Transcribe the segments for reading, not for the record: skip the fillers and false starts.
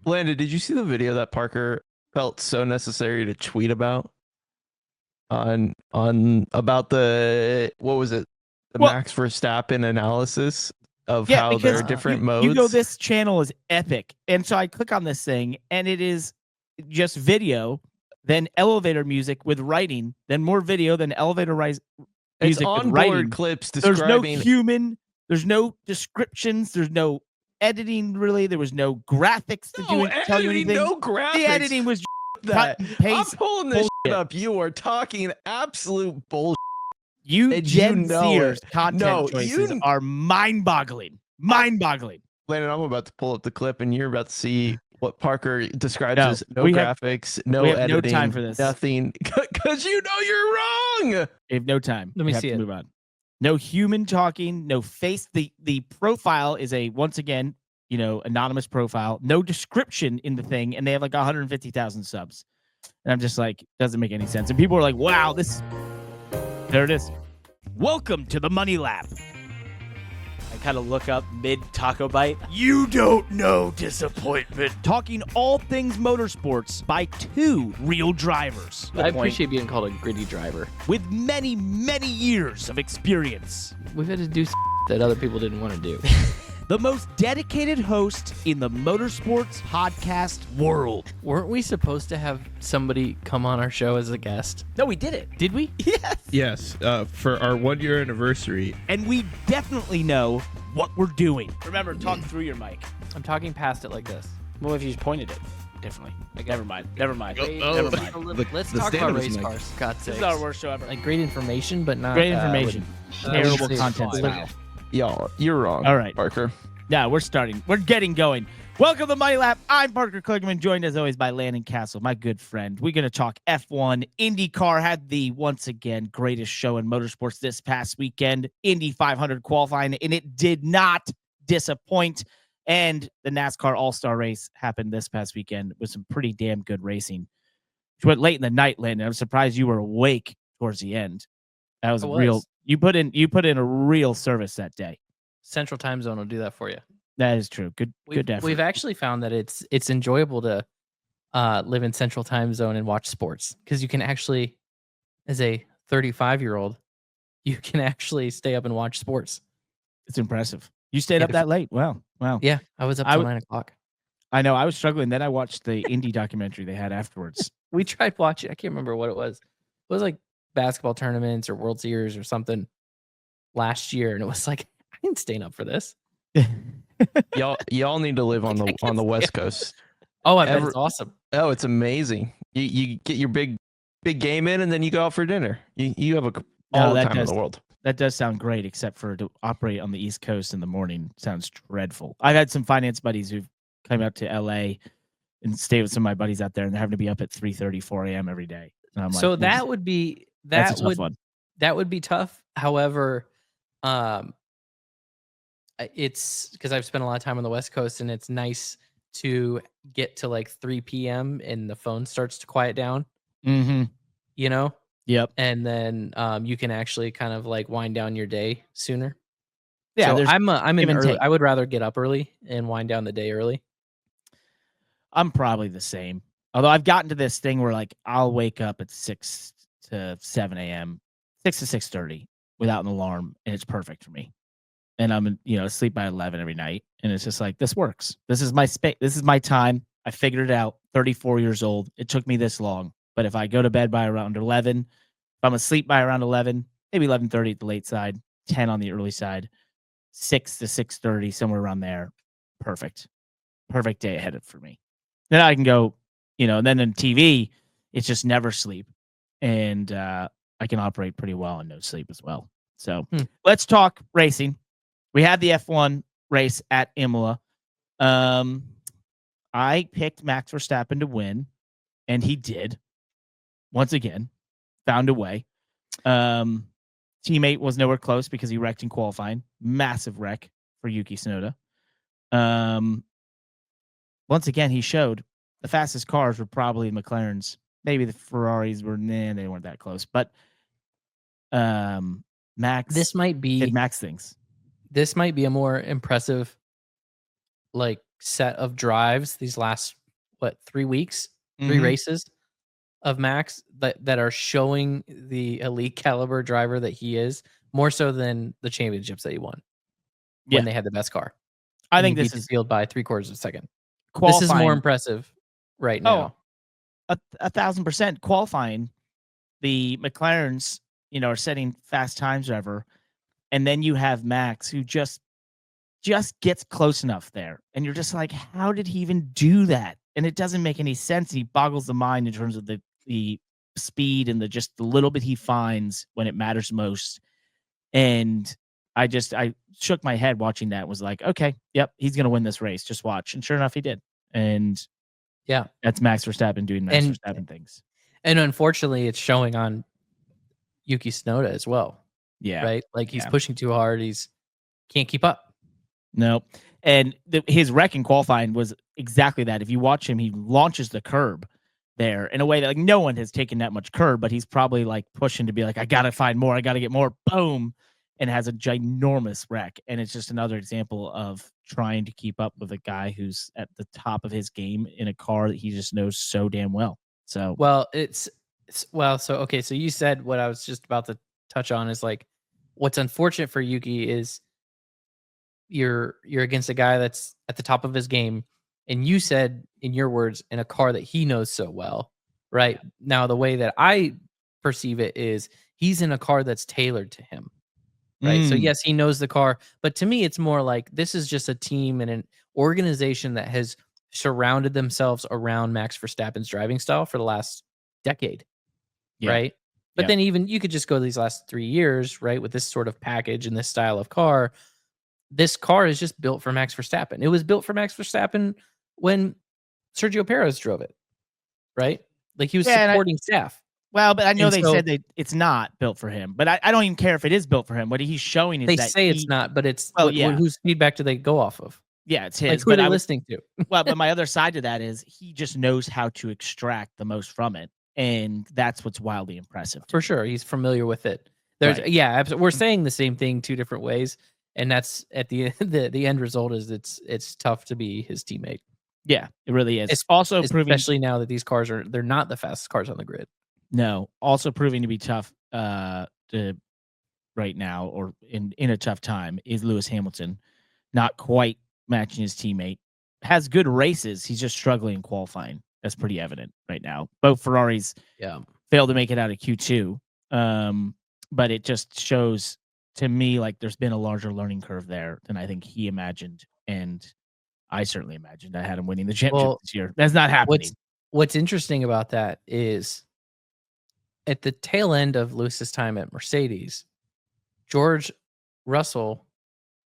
Landon, did you see the video that Parker felt so necessary to tweet about on about the what was it? The Max Verstappen analysis of how there are different modes. You go, this channel is epic. And so I click on this thing and it is just video, then elevator music with writing, then more video, then elevator music it's with onboard writing. clips describing. There's no human, there's no descriptions, there's no editing really, there was no graphics to tell you anything. No graphics. The editing was that. cut and paste. I'm pulling this shit up. You are talking absolute bullshit. You Gen Zers content choices are mind-boggling. Mind-boggling. Landon, I'm about to pull up the clip, and you're about to see what Parker describes as no graphics, no editing, no time for this. Nothing, because you know you're wrong. We have no time. Let me see it. Move on. No human talking, no face. The profile is a, once again, anonymous profile. No description in the thing, and they have like 150,000 subs. And I'm just like, doesn't make any sense. And people are like, wow, this... There it is. Welcome to the Money Lap. I kind of look up mid taco bite. You don't know disappointment. Talking all things motorsports by two real drivers. I appreciate being called a gritty driver. With many, many years of experience. We've had to do that other people didn't want to do. The most dedicated host in the motorsports podcast world. Weren't we supposed to have somebody come on our show as a guest? No, we did it. Did we? Yes. Yes, for our 1-year anniversary. And we definitely know what we're doing. Remember, talk through your mic. I'm talking past it like this. Well, if you just pointed it differently. Never mind. Never mind. Never mind. Let's talk about race cars. God's sakes. This is our worst show ever. Like great information, but not great information. Terrible content. Y'all, you're wrong. All right, Parker. Yeah, we're starting. We're getting going. Welcome to the Money Lap. I'm Parker Kligerman, joined as always by Landon Cassill, my good friend. We're going to talk F1. IndyCar had the, once again, greatest show in motorsports this past weekend. Indy 500 qualifying, and it did not disappoint. And the NASCAR All-Star race happened this past weekend with some pretty damn good racing. Which went late in the night, Landon. I'm surprised you were awake towards the end. That was real. You put in a real service that day. Central Time Zone will do that for you. That is true. Good effort. We've actually found that it's enjoyable to live in Central Time Zone and watch sports because you can actually, as a 35-year-old, you can actually stay up and watch sports. It's impressive. You stayed up that late. Wow. Yeah, I was up till 9 o'clock. I know. I was struggling. Then I watched the Indy documentary they had afterwards. We tried watching. I can't remember what it was. It was like basketball tournaments or World Series or something last year, and it was like, I ain't staying up for this. y'all need to live on the West Coast. Oh, I bet it's awesome. Oh, it's amazing. You get your big game in, and then you go out for dinner. You have all the time in the world. That does sound great, except for to operate on the East Coast in the morning sounds dreadful. I've had some finance buddies who've come out to LA and stay with some of my buddies out there, and they're having to be up at 3:30, 4 a.m. every day. And I'm so like, that would be that would be tough. However, it's because I've spent a lot of time on the West Coast, and it's nice to get to like 3 p.m. and the phone starts to quiet down. Mm-hmm. You know? Yep. And then you can actually kind of like wind down your day sooner. Yeah, so I'm in early. I would rather get up early and wind down the day early. I'm probably the same. Although I've gotten to this thing where like I'll wake up at 6 to 7 a.m., 6 to 6:30 without an alarm, and it's perfect for me. And I'm asleep by 11 every night, and it's just like, this works. This is my space. This is my time. I figured it out. 34 years old. It took me this long. But if I go to bed by around 11, if I'm asleep by around 11, maybe 11:30 at the late side, 10 on the early side, 6 to 6:30, somewhere around there, perfect. Perfect day ahead for me. Then I can go, and then in TV, it's just never sleep. And I can operate pretty well on no sleep as well. So let's talk racing. We had the F1 race at Imola. I picked Max Verstappen to win, and he did. Once again, found a way. Teammate was nowhere close because he wrecked in qualifying. Massive wreck for Yuki Tsunoda. Once again, he showed the fastest cars were probably McLaren's. Maybe the Ferraris were, they weren't that close. But Max, this might be Max things. This might be a more impressive, like set of drives these last 3 weeks, 3 Mhm. races of Max that are showing the elite caliber driver that he is, more so than the championships that he won Yeah. when they had the best car. I And think he this beat the is field by 3/4 of a second. qualifying. This is more impressive right now. Oh, 1,000% qualifying. The McLarens, are setting fast times or whatever, and then you have Max who just gets close enough there, and you're just like, how did he even do that? And it doesn't make any sense. He boggles the mind in terms of the speed and the little bit he finds when it matters most. And I shook my head watching that. Was like, okay, yep, he's gonna win this race. Just watch. And sure enough, he did. And Yeah. that's Max Verstappen doing Max Verstappen things. And unfortunately, it's showing on Yuki Tsunoda as well. Yeah. Right? Like he's pushing too hard. He's can't keep up. Nope. And his wreck in qualifying was exactly that. If you watch him, he launches the curb there in a way that like no one has taken that much curb, but he's probably like pushing to be like, I got to find more. I got to get more. Boom. And has a ginormous wreck. And it's just another example of trying to keep up with a guy who's at the top of his game in a car that he just knows so damn well. So, well, so you said what I was just about to touch on is like, what's unfortunate for Yuki is you're against a guy that's at the top of his game, and you said in your words in a car that he knows so well, right? Now the way that I perceive it is he's in a car that's tailored to him, right? So yes, he knows the car, but to me it's more like this is just a team and an organization that has surrounded themselves around Max Verstappen's driving style for the last decade, right? But then even you could just go these last 3 years, right, with this sort of package and this style of car. This car is just built for Max Verstappen. It was built for Max Verstappen when Sergio Perez drove it, right? Like he was supporting staff. Well, but I know said that it's not built for him, but I don't even care if it is built for him. What he's showing is they that say it's not, but it's whose feedback do they go off of? Yeah, it's his. Like, who are they listening to? Well, but my other side to that is he just knows how to extract the most from it, and that's what's wildly impressive. For sure, he's familiar with it. We're saying the same thing 2 different ways. And that's at the end result is it's tough to be his teammate. Yeah, it really is. It's also especially now that these cars they're not the fastest cars on the grid. No, also proving to be tough right now or in a tough time is Lewis Hamilton, not quite matching his teammate. Has good races, he's just struggling in qualifying. That's pretty evident right now. Both Ferraris failed to make it out of Q2, but it just shows to me like there's been a larger learning curve there than I think he imagined, and I certainly imagined. I had him winning the championship this year. That's not happening. What's interesting about that is at the tail end of Lewis's time at Mercedes, George Russell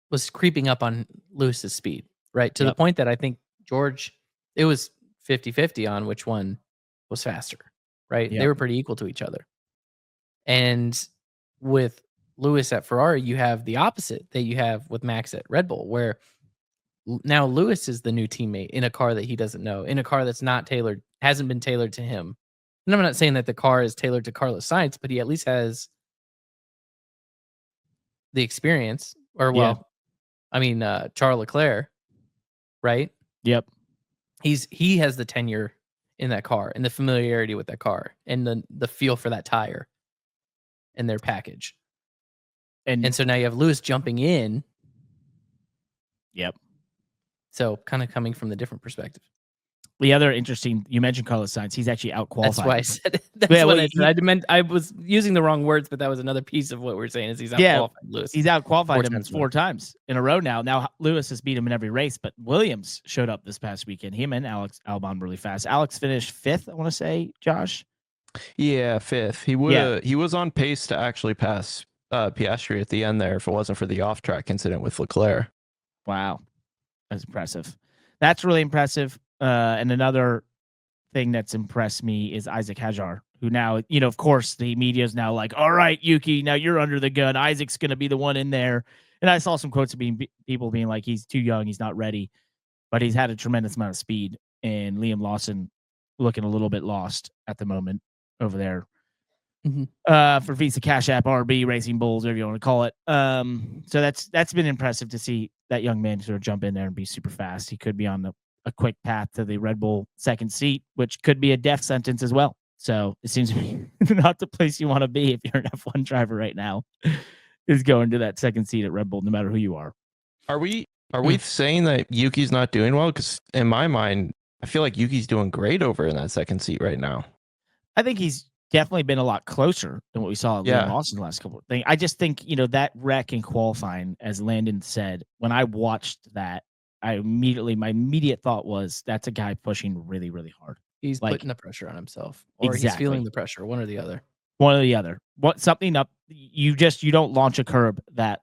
was creeping up on Lewis's speed, right? To the point that I think it was 50-50 on which one was faster, right? They were pretty equal to each other. And with Lewis at Ferrari, you have the opposite that you have with Max at Red Bull, where now Lewis is the new teammate in a car that he doesn't know, in a car that's not tailored, hasn't been tailored to him. And I'm not saying that the car is tailored to Carlos Sainz, but he at least has the experience, or Charles Leclerc, right? Yep. He has the tenure in that car and the familiarity with that car and the feel for that tire and their package. And so now you have Lewis jumping in. Yep. So kind of coming from the different perspective. The other interesting, you mentioned Carlos Sainz. He's actually out-qualified. That's why I said it. That's what I said. I was using the wrong words, but that was another piece of what we're saying is he's out-qualified Lewis. He's out-qualified him 4 times in a row now. Now, Lewis has beat him in every race, but Williams showed up this past weekend. Him and Alex Albon really fast. Alex finished 5th, I want to say, Josh? Yeah, 5th. He was on pace to actually pass Piastri at the end there if it wasn't for the off-track incident with Leclerc. Wow. That's impressive. That's really impressive. And another thing that's impressed me is Isaac Hajar, who now, of course, the media is now like, all right, Yuki, now you're under the gun. Isaac's going to be the one in there. And I saw some quotes of people being like, he's too young, he's not ready. But he's had a tremendous amount of speed. And Liam Lawson looking a little bit lost at the moment over there. for Visa Cash App, RB, Racing Bulls, whatever you want to call it. So that's been impressive to see that young man sort of jump in there and be super fast. He could be on a quick path to the Red Bull second seat, which could be a death sentence as well. So it seems to be not the place you want to be if you're an F1 driver right now, is going to that second seat at Red Bull, no matter who you are. Are we saying that Yuki's not doing well? Because in my mind, I feel like Yuki's doing great over in that second seat right now. I think he's definitely been a lot closer than what we saw at Liam Lawson the last couple of things. I just think, that wreck in qualifying, as Landon said, when I watched that, my immediate thought was that's a guy pushing really, really hard. He's putting the pressure on himself, or he's feeling the pressure, one or the other. One or the other. Something up. You don't launch a curb that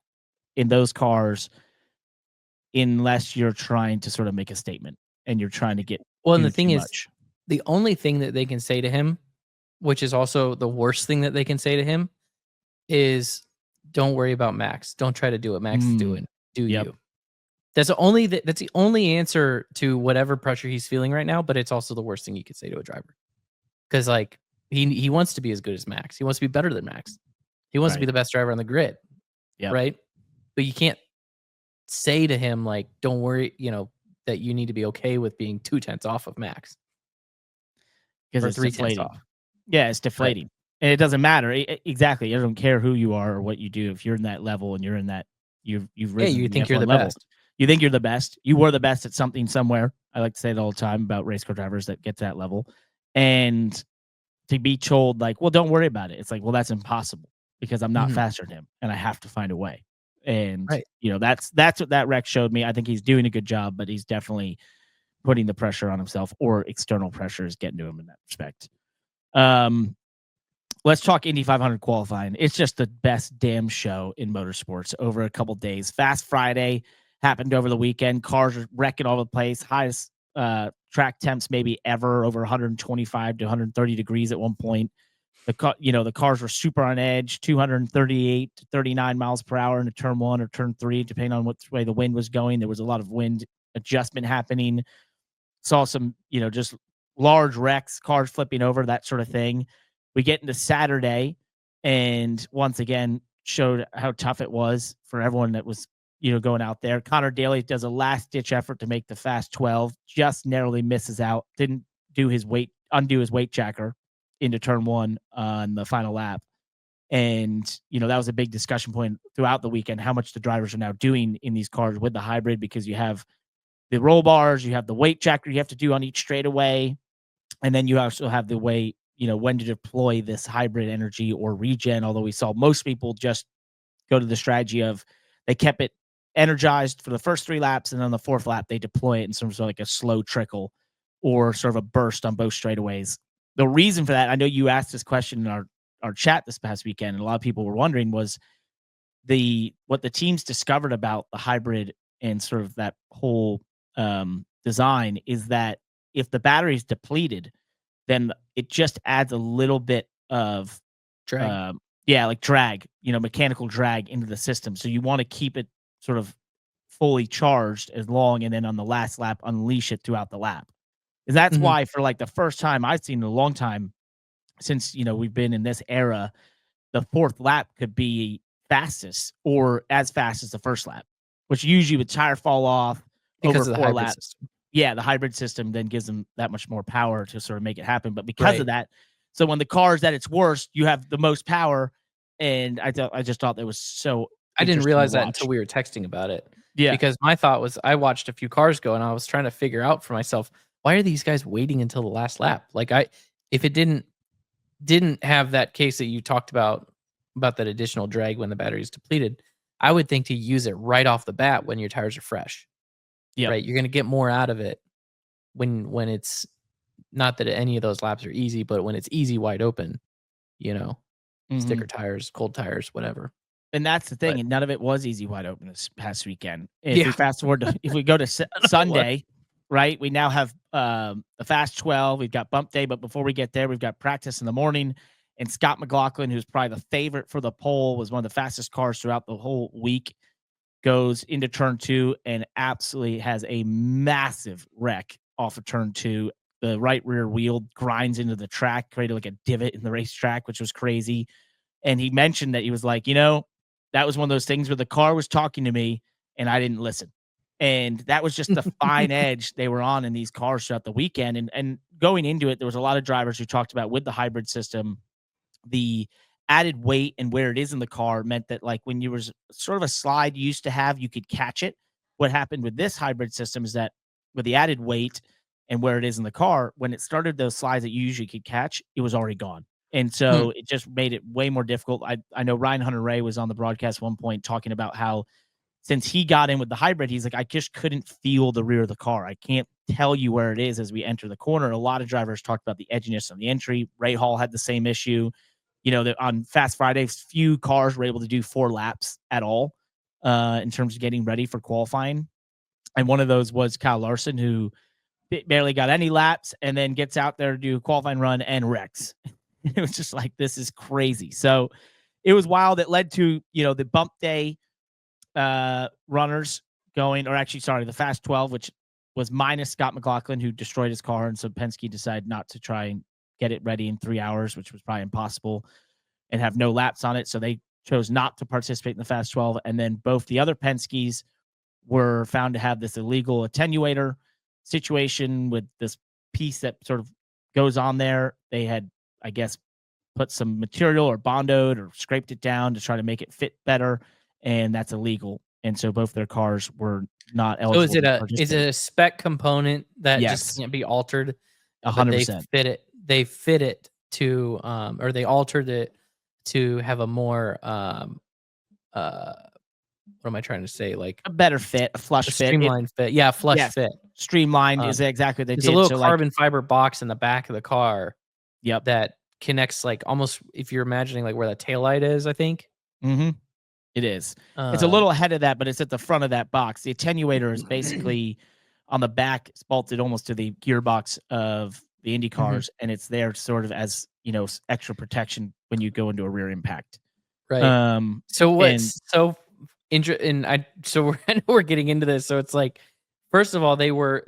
in those cars unless you're trying to sort of make a statement and you're trying to get. Well, and the thing is, the only thing that they can say to him, which is also the worst thing that they can say to him, is don't worry about Max. Don't try to do what Max is doing. Do you? That's the only answer to whatever pressure he's feeling right now, but it's also the worst thing you could say to a driver. Because like he wants to be as good as Max. He wants to be better than Max. He wants to be the best driver on the grid. Yeah. Right? But you can't say to him like, don't worry, that you need to be okay with being 2/10 off of Max. Because it's deflating. Off. Yeah, it's deflating. Right. And it doesn't matter. Exactly. I don't care who you are or what you do. If you're in that level and you're in that, you've risen. Yeah, you think you're the best. You think you're the best. You were the best at something somewhere. I like to say it all the time about race car drivers that get to that level. And to be told like, well, don't worry about it. It's like, well, that's impossible because I'm not faster than him and I have to find a way. And, that's what that wreck showed me. I think he's doing a good job, but he's definitely putting the pressure on himself, or external pressure is getting to him in that respect. Let's talk Indy 500 qualifying. It's just the best damn show in motorsports over a couple days. Fast Friday happened over the weekend. Cars are wrecking all over the place. Highest track temps maybe ever, over 125 to 130 degrees at one point. The cars were super on edge, 238 to 39 miles per hour into turn 1 or turn 3, depending on which way the wind was going. There was a lot of wind adjustment happening. Saw some, just large wrecks, cars flipping over, that sort of thing. We get into Saturday, and once again showed how tough it was for everyone that was, going out there. Connor Daly does a last-ditch effort to make the fast 12, just narrowly misses out. Didn't undo his weight jacker into turn 1 on the final lap. And, that was a big discussion point throughout the weekend, how much the drivers are now doing in these cars with the hybrid, because you have the roll bars, you have the weight jacker you have to do on each straightaway, and then you also have the way, when to deploy this hybrid energy or regen, although we saw most people just go to the strategy of they kept it energized for the first 3 laps, and then on the 4th lap, they deploy it in some sort of like a slow trickle or sort of a burst on both straightaways. The reason for that, I know you asked this question in our chat this past weekend, and a lot of people were wondering, was what the teams discovered about the hybrid and sort of that whole design is that if the battery is depleted, then it just adds a little bit of drag. Drag, mechanical drag into the system. So you want to keep it sort of fully charged as long, and then on the last lap, unleash it throughout the lap. And that's why for like the first time I've seen in a long time since, we've been in this era, the 4th lap could be fastest or as fast as the first lap, which usually would tire fall off because over of the 4 hybrid laps. system. Yeah, the hybrid system then gives them that much more power to sort of make it happen. But because of that, so when the car is at its worst, you have the most power. And I just thought that was so. I didn't realize that until we were texting about it. Yeah, because my thought was I watched a few cars go, and I was trying to figure out for myself, why are these guys waiting until the last lap? Like if it didn't have that case that you talked about that additional drag when the battery is depleted, I would think to use it right off the bat when your tires are fresh. Yeah. Right. You're going to get more out of it when it's not that any of those laps are easy, but when it's easy, wide open, sticker tires, cold tires, whatever. And that's the thing. And none of it was easy wide open this past weekend. If we fast forward if we go to Sunday, right, we now have the fast 12. We've got bump day. But before we get there, we've got practice in the morning. And Scott McLaughlin, who's probably the favorite for the pole, was one of the fastest cars throughout the whole week, goes into turn 2 and absolutely has a massive wreck off of turn 2. the right rear wheel grinds into the track, created like a divot in the racetrack, which was crazy. And he mentioned that he was like, that was one of those things where the car was talking to me and I didn't listen. And that was just the fine edge they were on in these cars throughout the weekend. And going into it, there was a lot of drivers who talked about with the hybrid system, the added weight and where it is in the car meant that like when you was sort of a slide you used to have, you could catch it. What happened with this hybrid system is that with the added weight and where it is in the car, when it started those slides that you usually could catch, it was already gone. And so it just made it way more difficult. I know Ryan Hunter-Reay was on the broadcast at one point talking about how since he got in with the hybrid, he's like, I just couldn't feel the rear of the car. I can't tell you where it is as we enter the corner. A lot of drivers talked about the edginess on the entry. Ray Hall had the same issue. On Fast Fridays, few cars were able to do 4 laps at all in terms of getting ready for qualifying. And one of those was Kyle Larson, who barely got any laps and then gets out there to do a qualifying run and wrecks. It was just like, this is crazy. So it was wild. It led to, the bump day runners going, or actually, sorry, the Fast 12, which was minus Scott McLaughlin, who destroyed his car. And so Penske decided not to try and get it ready in 3 hours, which was probably impossible, and have no laps on it. So they chose not to participate in the Fast 12. And then both the other Penskes were found to have this illegal attenuator situation with this piece that sort of goes on there. They had, I guess, put some material or bondoed or scraped it down to try to make it fit better, and that's illegal. And so both their cars were not eligible. So is it a spec component that just can't be altered? 100%. They fit it to, or they altered it to have a more, what am I trying to say? Like a better fit, a flush fit, streamlined fit. Yeah, flush fit. Streamlined is exactly what they did. There's a little carbon fiber box in the back of the car. Yep. That connects like almost if you're imagining like where the taillight is, I think. Mm-hmm. It is. It's a little ahead of that, but it's at the front of that box. The attenuator is basically on the back, it's bolted almost to the gearbox of the Indy cars, and it's there sort of as, extra protection when you go into a rear impact. Right. So what's so we're getting into this. So it's like, first of all, they were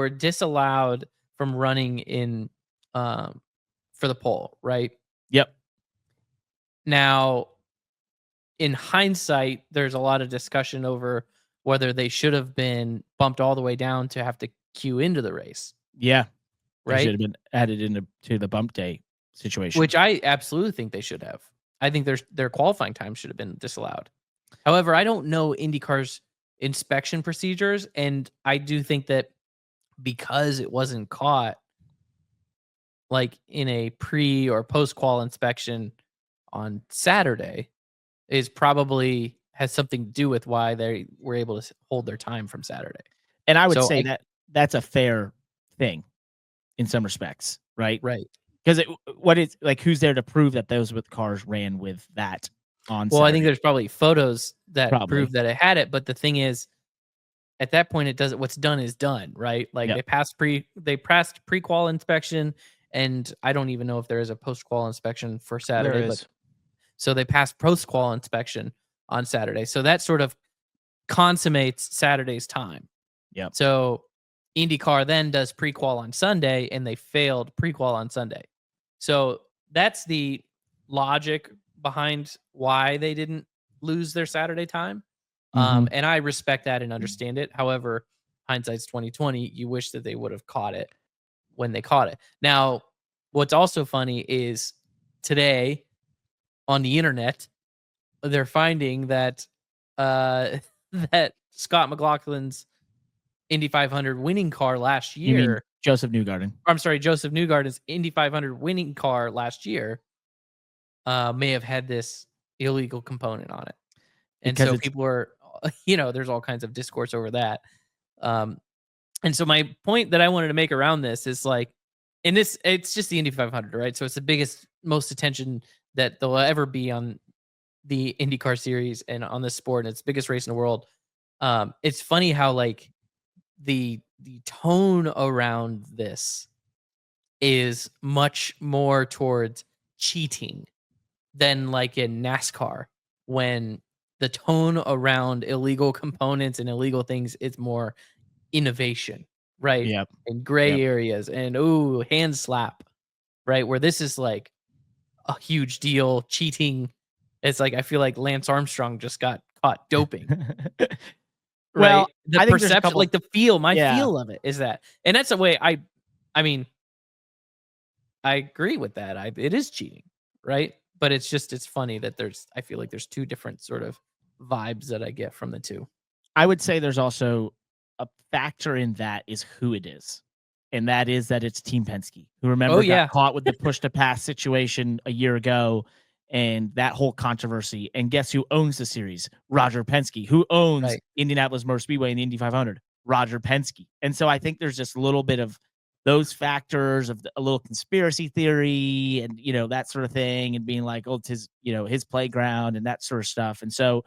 disallowed from running in for the pole, right? Yep. Now, in hindsight, there's a lot of discussion over whether they should have been bumped all the way down to have to queue into the race. Yeah. Right. They should have been added into the bump day situation. Which I absolutely think they should have. I think their qualifying time should have been disallowed. However, I don't know IndyCar's inspection procedures, and I do think that because it wasn't caught like in a pre or post qual inspection on Saturday is probably has something to do with why they were able to hold their time from Saturday. And I would say that that's a fair thing in some respects, right? Right. Because who's there to prove that those with cars ran with that on Well, Saturday? I think there's probably photos that prove that it had it, but the thing is, at that point, it doesn't. What's done is done, right? Like they passed pre-qual inspection, and I don't even know if there is a post-qual inspection for Saturday. But so they passed post-qual inspection on Saturday, so that sort of consummates Saturday's time. Yeah. So IndyCar then does pre-qual on Sunday, and they failed pre-qual on Sunday. So that's the logic behind why they didn't lose their Saturday time. And I respect that and understand it. However, hindsight's 2020. You wish that they would have caught it when they caught it. Now, what's also funny is today on the internet, they're finding that that Scott McLaughlin's Indy 500 winning car last year, Joseph Newgarden. I'm sorry, Joseph Newgarden's Indy 500 winning car last year may have had this illegal component on it. And because so people are, there's all kinds of discourse over that. And so my point that I wanted to make around this is like, it's just the Indy 500, right? So it's the biggest, most attention that there'll ever be on the IndyCar series and on this sport, and it's the biggest race in the world. It's funny how like the tone around this is much more towards cheating than like in NASCAR, when the tone around illegal components and illegal things, it's more innovation. right? Yep. And gray Yep. areas and hand slap, right? Where this is like a huge deal, cheating. It's like I feel like Lance Armstrong just got caught doping. Well, Right? The I think there's a perception, couple- like the feel, my Yeah. feel of it is that. And that's the way I mean, I agree with that. It is cheating, right? But it's funny that I feel like there's two different sort of vibes that I get from the two. I would say there's also a factor in that is who it is. And that is that it's Team Penske, who got caught with the push to pass situation a year ago and that whole controversy. And guess who owns the series? Roger Penske. Who owns Indianapolis Motor Speedway and the Indy 500? Roger Penske. And so I think there's just a little bit of those factors of a little conspiracy theory and, that sort of thing and being like, oh, it's his, his playground and that sort of stuff. And so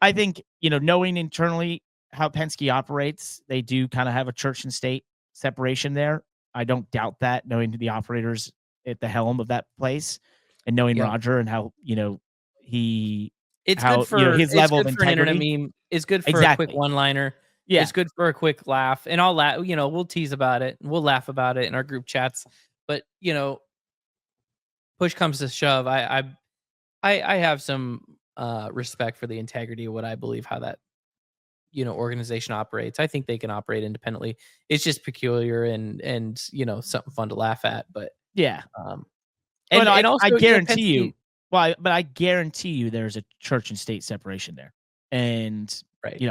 I think, knowing internally how Penske operates, they do kind of have a church and state separation there. I don't doubt that, knowing the operators at the helm of that place and knowing Roger and how, it's good for his level of for an internet integrity. meme. It's good for a quick one-liner. Yeah. It's good for a quick laugh. And I'll laugh, we'll tease about it and we'll laugh about it in our group chats. But, push comes to shove. I have some respect for the integrity of what I believe how that organization operates. I think they can operate independently. It's just peculiar and something fun to laugh at. But yeah, and also, I guarantee Penske, you. Well, but I guarantee you, there's a church and state separation there, and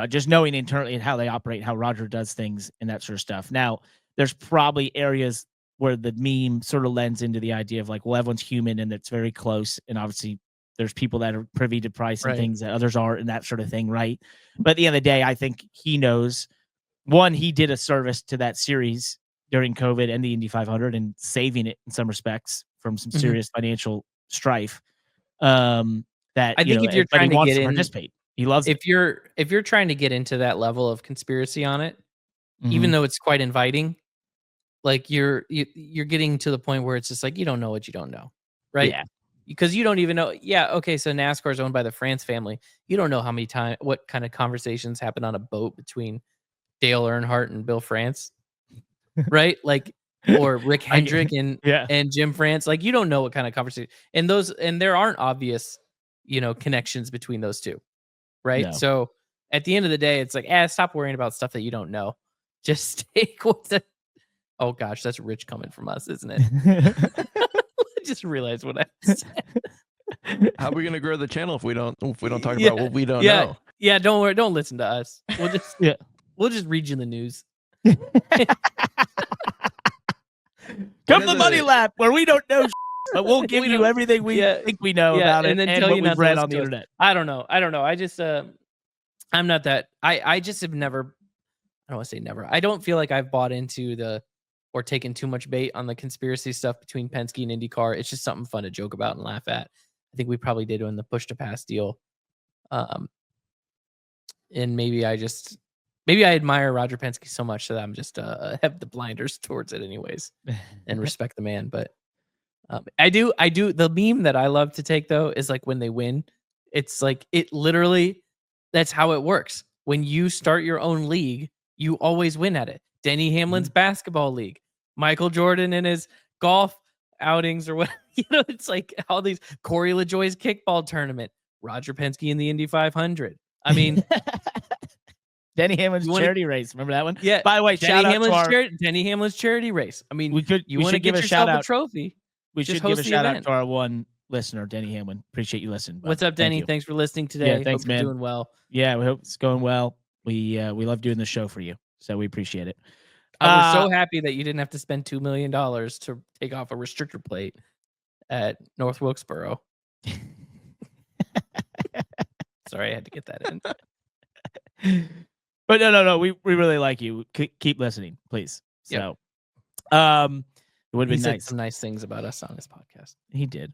just knowing internally and how they operate, how Roger does things, and that sort of stuff. Now, there's probably areas where the meme sort of lends into the idea of like, well, everyone's human and it's very close, and obviously there's people that are privy to price and things that others aren't and that sort of thing, right? But at the end of the day, I think he knows, one, he did a service to that series during COVID and the Indy 500 and saving it in some respects from some serious financial strife. That I think if you're trying to get in, participate, he loves it. If you're trying to get into that level of conspiracy on it, even though it's quite inviting, like you're getting to the point where it's just like you don't know what you don't know, right? Yeah. Because you don't even know. Yeah, okay. So NASCAR is owned by the France family. You don't know how many times, what kind of conversations happen on a boat between Dale Earnhardt and Bill France, right? Like, or Rick Hendrick and Jim France. Like, you don't know what kind of conversation. And there aren't obvious, connections between those two, right? No. So at the end of the day, it's like, stop worrying about stuff that you don't know. Just take what's it. Oh gosh, that's rich coming from us, isn't it? I just realized what I said. How are we gonna grow the channel if we don't talk about what we don't know? Yeah, don't worry, don't listen to us. We'll just we'll just read you the news. Come to the Money Lap where we don't know, but we'll give you everything we think we know about it and then and tell what you we've read on the internet. I don't know. I just I'm not that. I just have never. I don't want to say never. I don't feel like I've bought into or taken too much bait on the conspiracy stuff between Penske and IndyCar. It's just something fun to joke about and laugh at. I think we probably did in the push to pass deal. And maybe I admire Roger Penske so much that I'm just have the blinders towards it anyways and respect the man. But I do. The meme that I love to take though is like when they win, it's like it literally, that's how it works. When you start your own league, you always win at it. Denny Hamlin's basketball league, Michael Jordan and his golf outings or what, it's like all these, Corey LaJoie's kickball tournament, Roger Penske in the Indy 500. I mean, Denny Hamlin's charity race. Remember that one? Yeah. By the way, shout out to Denny Hamlin's charity race. I mean, you want to give yourself a trophy. We should give a shout out to our one listener, Denny Hamlin. Appreciate you listening. What's up, Denny? Thanks for listening today. Yeah, thanks, hope man. You're doing well. Yeah, we hope it's going well. We love doing the show for you, so we appreciate it. I was so happy that you didn't have to spend $2 million to take off a restrictor plate at North Wilkesboro. Sorry, I had to get that in. But no, we really like you. Keep listening, please. So, it would have been nice. Some nice things about us on this podcast. He did.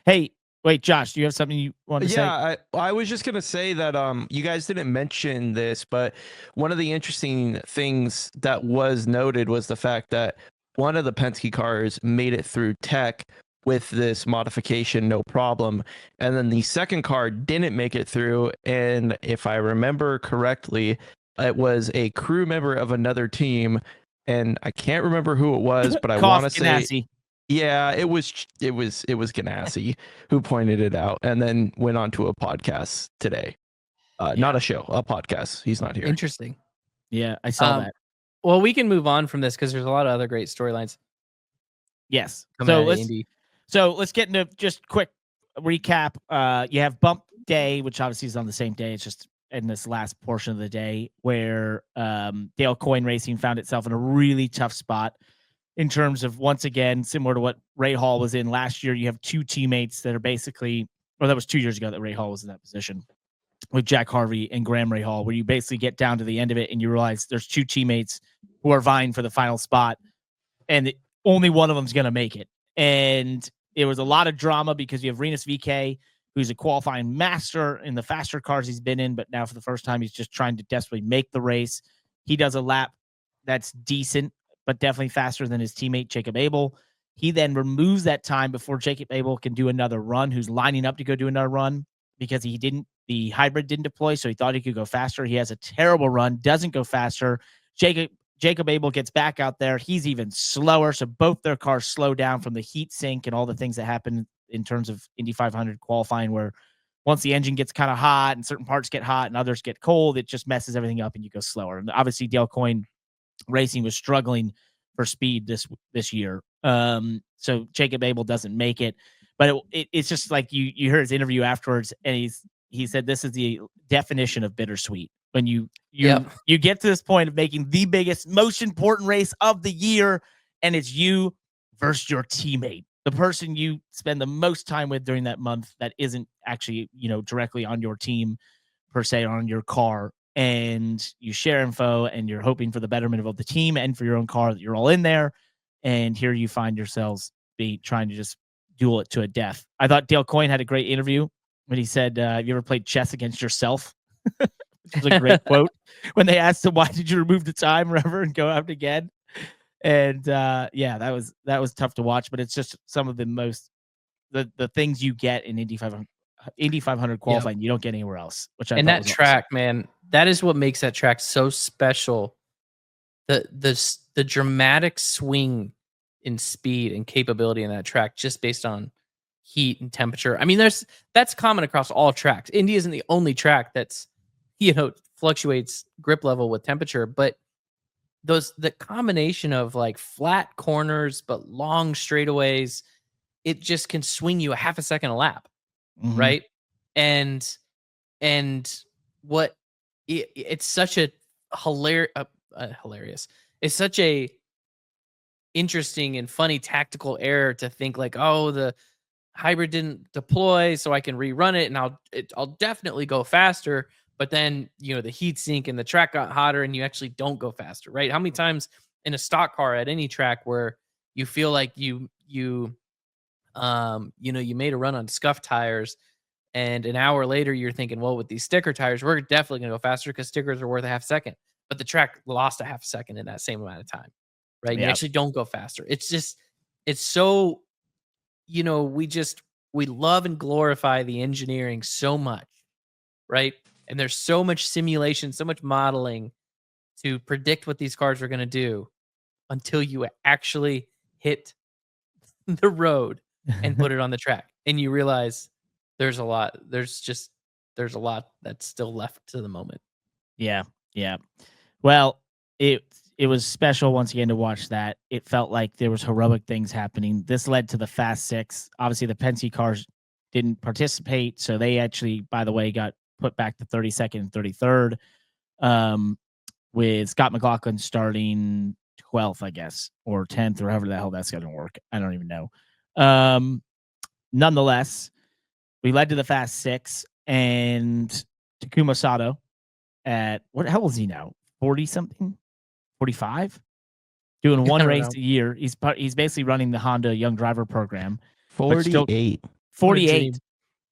Hey, wait, Josh, do you have something you want to say? Yeah, I was just gonna say that you guys didn't mention this, but one of the interesting things that was noted was the fact that one of the Penske cars made it through tech with this modification, no problem, and then the second car didn't make it through. And if I remember correctly, it was a crew member of another team, and I can't remember who it was, but I Cough, want to say, Ganassi. yeah, it was Ganassi who pointed it out, and then went on to a podcast today. Not a show, a podcast. He's not here. Interesting. Yeah, I saw that. Well, we can move on from this because there's a lot of other great storylines. Yes. coming So out of let's Indy. let's get into just quick recap. You have bump day, which obviously is on the same day. It's just in this last portion of the day where Dale Coyne Racing found itself in a really tough spot in terms of, once again, similar to what Ray Hall was in last year. You have two teammates that are basically, or that was 2 years ago that Ray Hall was in that position with Jack Harvey and Graham Ray Hall, where you basically get down to the end of it and you realize there's two teammates who are vying for the final spot, and only one of them's going to make it. And it was a lot of drama because you have Rinus VK, who's a qualifying master in the faster cars he's been in, but now for the first time, he's just trying to desperately make the race. He does a lap that's decent, but definitely faster than his teammate, Jacob Abel. He then removes that time before Jacob Abel can do another run, who's lining up to go do another run because the hybrid didn't deploy, so he thought he could go faster. He has a terrible run, doesn't go faster. Jacob Abel gets back out there. He's even slower, so both their cars slow down from the heat sink and all the things that happen in terms of Indy 500 qualifying, where once the engine gets kind of hot and certain parts get hot and others get cold, it just messes everything up and you go slower. And obviously Dale Coyne Racing was struggling for speed this year. So Jacob Abel doesn't make it, but it's just like you heard his interview afterwards, and he said this is the definition of bittersweet. When you get to this point of making the biggest, most important race of the year, and it's you versus your teammate, the person you spend the most time with during that month that isn't actually, directly on your team per se, on your car, and you share info and you're hoping for the betterment of the team and for your own car that you're all in there. And here you find yourselves trying to just duel it to a death. I thought Dale Coyne had a great interview when he said, have you ever played chess against yourself? Which was a great quote when they asked him, why did you remove the time, Rever, and go out again? And that was tough to watch, but it's just some of the most, the things you get in Indy 500 qualifying, you don't get anywhere else. And that track, awesome. Man, that is what makes that track so special. The dramatic swing in speed and capability in that track, just based on heat and temperature. I mean, that's common across all tracks. Indy isn't the only track that's, fluctuates grip level with temperature, but the combination of like flat corners but long straightaways, it just can swing you a half a second a lap, right? And what it's such a hilarious. It's such a interesting and funny tactical error to think like, oh, the hybrid didn't deploy, so I can rerun it and I'll definitely go faster. But then, the heat sink and the track got hotter and you actually don't go faster, right? How many times in a stock car at any track where you feel like you made a run on scuffed tires and an hour later you're thinking, well, with these sticker tires, we're definitely going to go faster because stickers are worth a half second. But the track lost a half second in that same amount of time, right? Yep. You actually don't go faster. It's so, we love and glorify the engineering so much, right? And there's so much simulation, so much modeling to predict what these cars are going to do until you actually hit the road and put it on the track. And you realize there's a lot that's still left to the moment. Yeah. Yeah. Well, it was special once again to watch that. It felt like there was heroic things happening. This led to the Fast Six. Obviously the Penske cars didn't participate. So they actually, by the way, got put back to 32nd and 33rd, with Scott McLaughlin starting 12th, I guess, or 10th, or however the hell that's going to work. I don't even know. Nonetheless, we led to the Fast Six, and Takuma Sato at, what hell is he now? 40 something, 45, doing one race a year. He's basically running the Honda Young Driver program. 48,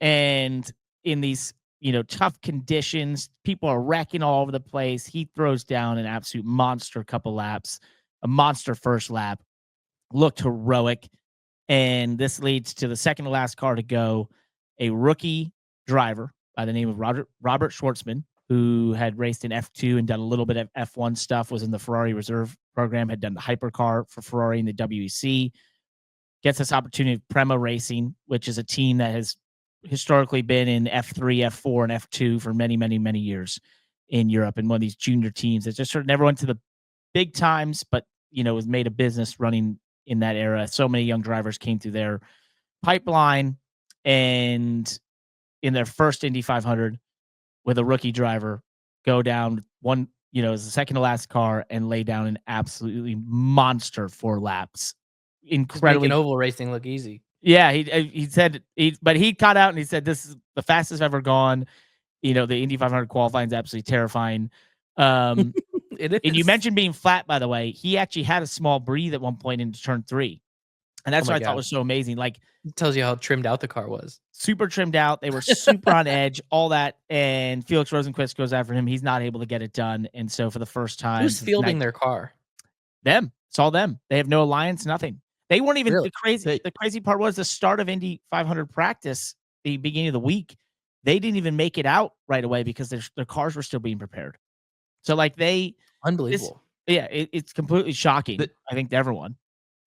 and in these tough conditions, people are wrecking all over the place. He throws down an absolute monster couple laps, a monster first lap, looked heroic. And this leads to the second to last car to go, a rookie driver by the name of Robert Schwartzman, who had raced in F2 and done a little bit of F1 stuff, was in the Ferrari reserve program, had done the hypercar for Ferrari in the WEC, gets this opportunity of Prema Racing, which is a team that has historically been in F3, F4, and F2 for many, many, many years in Europe, and one of these junior teams that just sort of never went to the big times, but, was made a business running in that era. So many young drivers came through their pipeline, and in their first Indy 500 with a rookie driver, go down one, as the second to last car and lay down an absolutely monster 4 laps. Incredibly, making oval racing look easy. Yeah, he said but he cut out and he said this is the fastest I've ever gone. The Indy 500 qualifying is absolutely terrifying. It is. And you mentioned being flat, by the way. He actually had a small breathe at one point into turn 3. And that's what I thought was so amazing. Like, it tells you how trimmed out the car was. Super trimmed out. They were super on edge, all that. And Felix Rosenquist goes after him. He's not able to get it done. And so for the first time, who's fielding their car? Them. It's all them. They have no alliance, nothing. They weren't even Really? The crazy part was the start of Indy 500 practice, the beginning of the week. They didn't even make it out right away because their cars were still being prepared. So like Unbelievable. It's completely shocking. I think to everyone.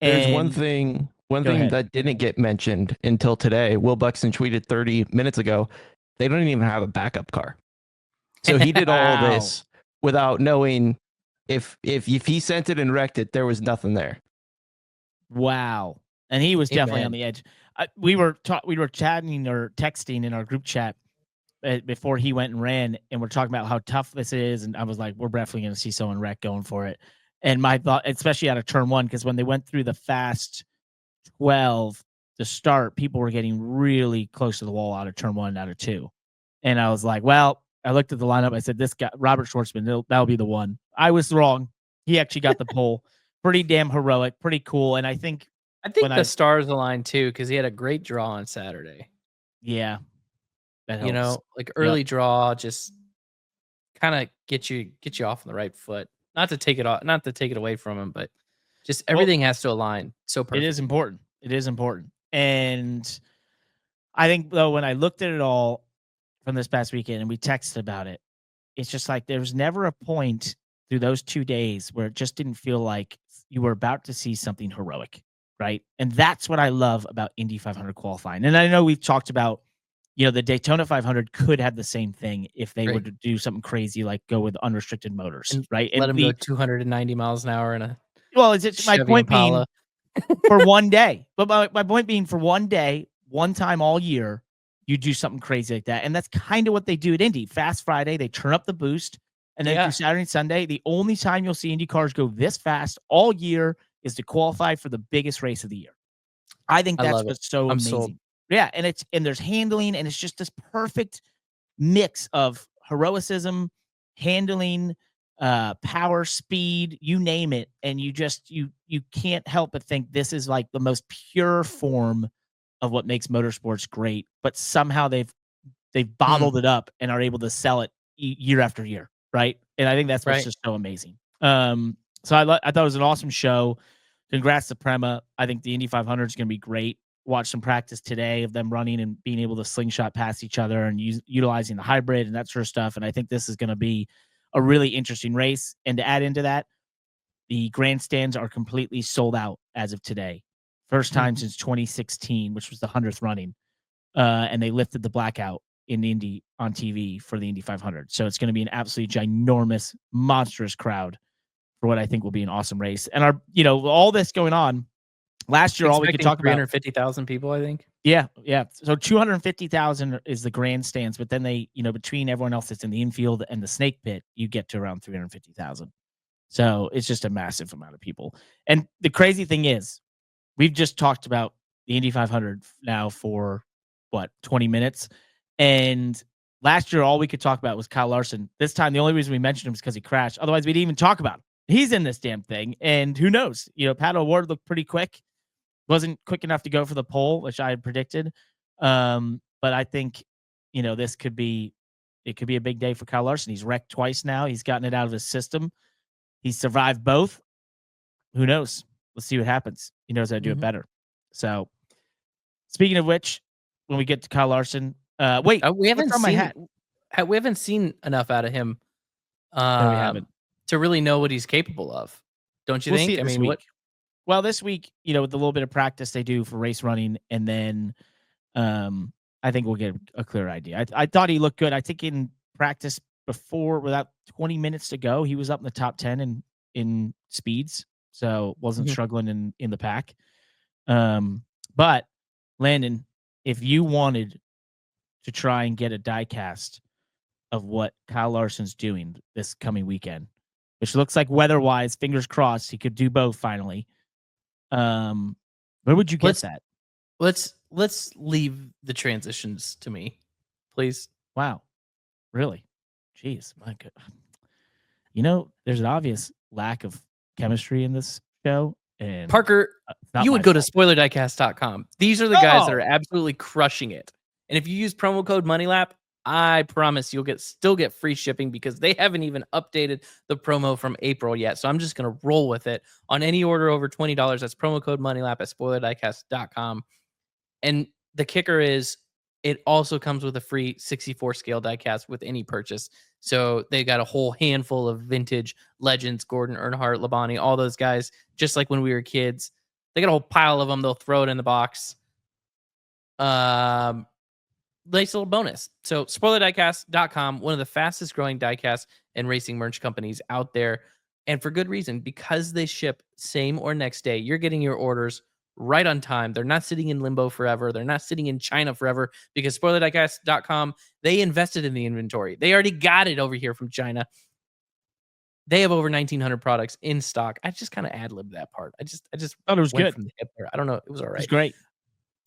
There's one thing that didn't get mentioned until today. Will Buxton tweeted 30 minutes ago. They don't even have a backup car. So he did all this without knowing if he sent it and wrecked it, there was nothing there. Wow. And he was definitely on the edge. We were chatting or texting in our group chat before he went and ran, and we're talking about how tough this is. And I was like, we're definitely going to see someone wreck going for it. And my thought, especially out of turn 1, because when they went through the fast 12 to start, people were getting really close to the wall out of turn 1 and out of 2. And I was like, well, I looked at the lineup. I said, this guy, Robert Schwartzman, that'll be the one. I was wrong. He actually got the pole. Pretty damn heroic, pretty cool. And I think the stars aligned too, because he had a great draw on Saturday. Yeah. That helps. Like early draw, just kind of get you off on the right foot. Not to take it away from him, but just everything has to align so perfect. It is important. And I think, though, when I looked at it all from this past weekend and we texted about it, it's just like there was never a point through those 2 days where it just didn't feel like you were about to see something heroic, right? And that's what I love about Indy 500 qualifying. And I know we've talked about, the Daytona 500 could have the same thing if they were to do something crazy like go with unrestricted motors, right? Let them go 290 miles an hour in a it's my point Impala. being for one day. But my point being for one day, one time all year, you do something crazy like that. And that's kind of what they do at Indy. Fast Friday, they turn up the boost. And then through Saturday and Sunday, the only time you'll see Indy cars go this fast all year is to qualify for the biggest race of the year. I think that's what's so amazing. Sold. Yeah, and there's handling, and it's just this perfect mix of heroicism, handling, power, speed, you name it, and you can't help but think this is like the most pure form of what makes motorsports great. But somehow they've bottled it up and are able to sell it year after year, right? And I think that's what's just so amazing. So I thought it was an awesome show. Congrats to Prema. I think the Indy 500 is going to be great. Watch some practice today of them running and being able to slingshot past each other and utilizing the hybrid and that sort of stuff. And I think this is going to be a really interesting race. And to add into that, the grandstands are completely sold out as of today. First time since 2016, which was the 100th running. And they lifted the blackout in Indy on TV for the Indy 500. So it's going to be an absolutely ginormous, monstrous crowd for what I think will be an awesome race. And all this going on. Last year, all we could talk about 350,000 people, I think. Yeah. So 250,000 is the grandstands, but then they, between everyone else that's in the infield and the snake pit, you get to around 350,000. So it's just a massive amount of people. And the crazy thing is, we've just talked about the Indy 500 now for 20 minutes, and last year all we could talk about was Kyle Larson. This time, the only reason we mentioned him is because he crashed. Otherwise, we didn't even talk about him. He's in this damn thing, and who knows? Pat O'Ward looked pretty quick. Wasn't quick enough to go for the pole, which I had predicted. But I think, this could be a big day for Kyle Larson. He's wrecked twice now. He's gotten it out of his system. He's survived both. Who knows? Let's see what happens. He knows how to do it better. So, speaking of which, when we get to Kyle Larson, wait, we haven't seen. we haven't seen enough out of him we haven't. to really know what he's capable of. Don't you We'll think? see it I this mean, week. Well, this week, with the little bit of practice they do for race running, and then I think we'll get a clear idea. I thought he looked good. I think in practice before, without 20 minutes to go, he was up in the top 10 in speeds, so wasn't struggling in the pack. But Landon, if you wanted to try and get a diecast of what Kyle Larson's doing this coming weekend, which looks like weather-wise, fingers crossed, he could do both finally. Where would you get that? Let's leave the transitions to me, please. Wow, really? Jeez, my God. There's an obvious lack of chemistry in this show. And Parker, you would go to spoilerdiecast.com. These are the guys that are absolutely crushing it. And if you use promo code MONEYLAP, I promise you'll still get free shipping because they haven't even updated the promo from April yet. So I'm just going to roll with it. On any order over $20, that's promo code MONEYLAP at spoilerdiecast.com. And the kicker is it also comes with a free 64 scale diecast with any purchase. So they got a whole handful of vintage legends, Gordon, Earnhardt, Labonte, all those guys, just like when we were kids. They got a whole pile of them. They'll throw it in the box. Nice little bonus. So spoilerdiecast.com, one of the fastest growing diecast and racing merch companies out there. And for good reason, because they ship same or next day, you're getting your orders right on time. They're not sitting in limbo forever. They're not sitting in China forever because spoilerdiecast.com, they invested in the inventory. They already got it over here from China. They have over 1,900 products in stock. I just kind of ad-libbed that part. I just thought it was went good. From the hip there. I don't know. It was all right. It's great.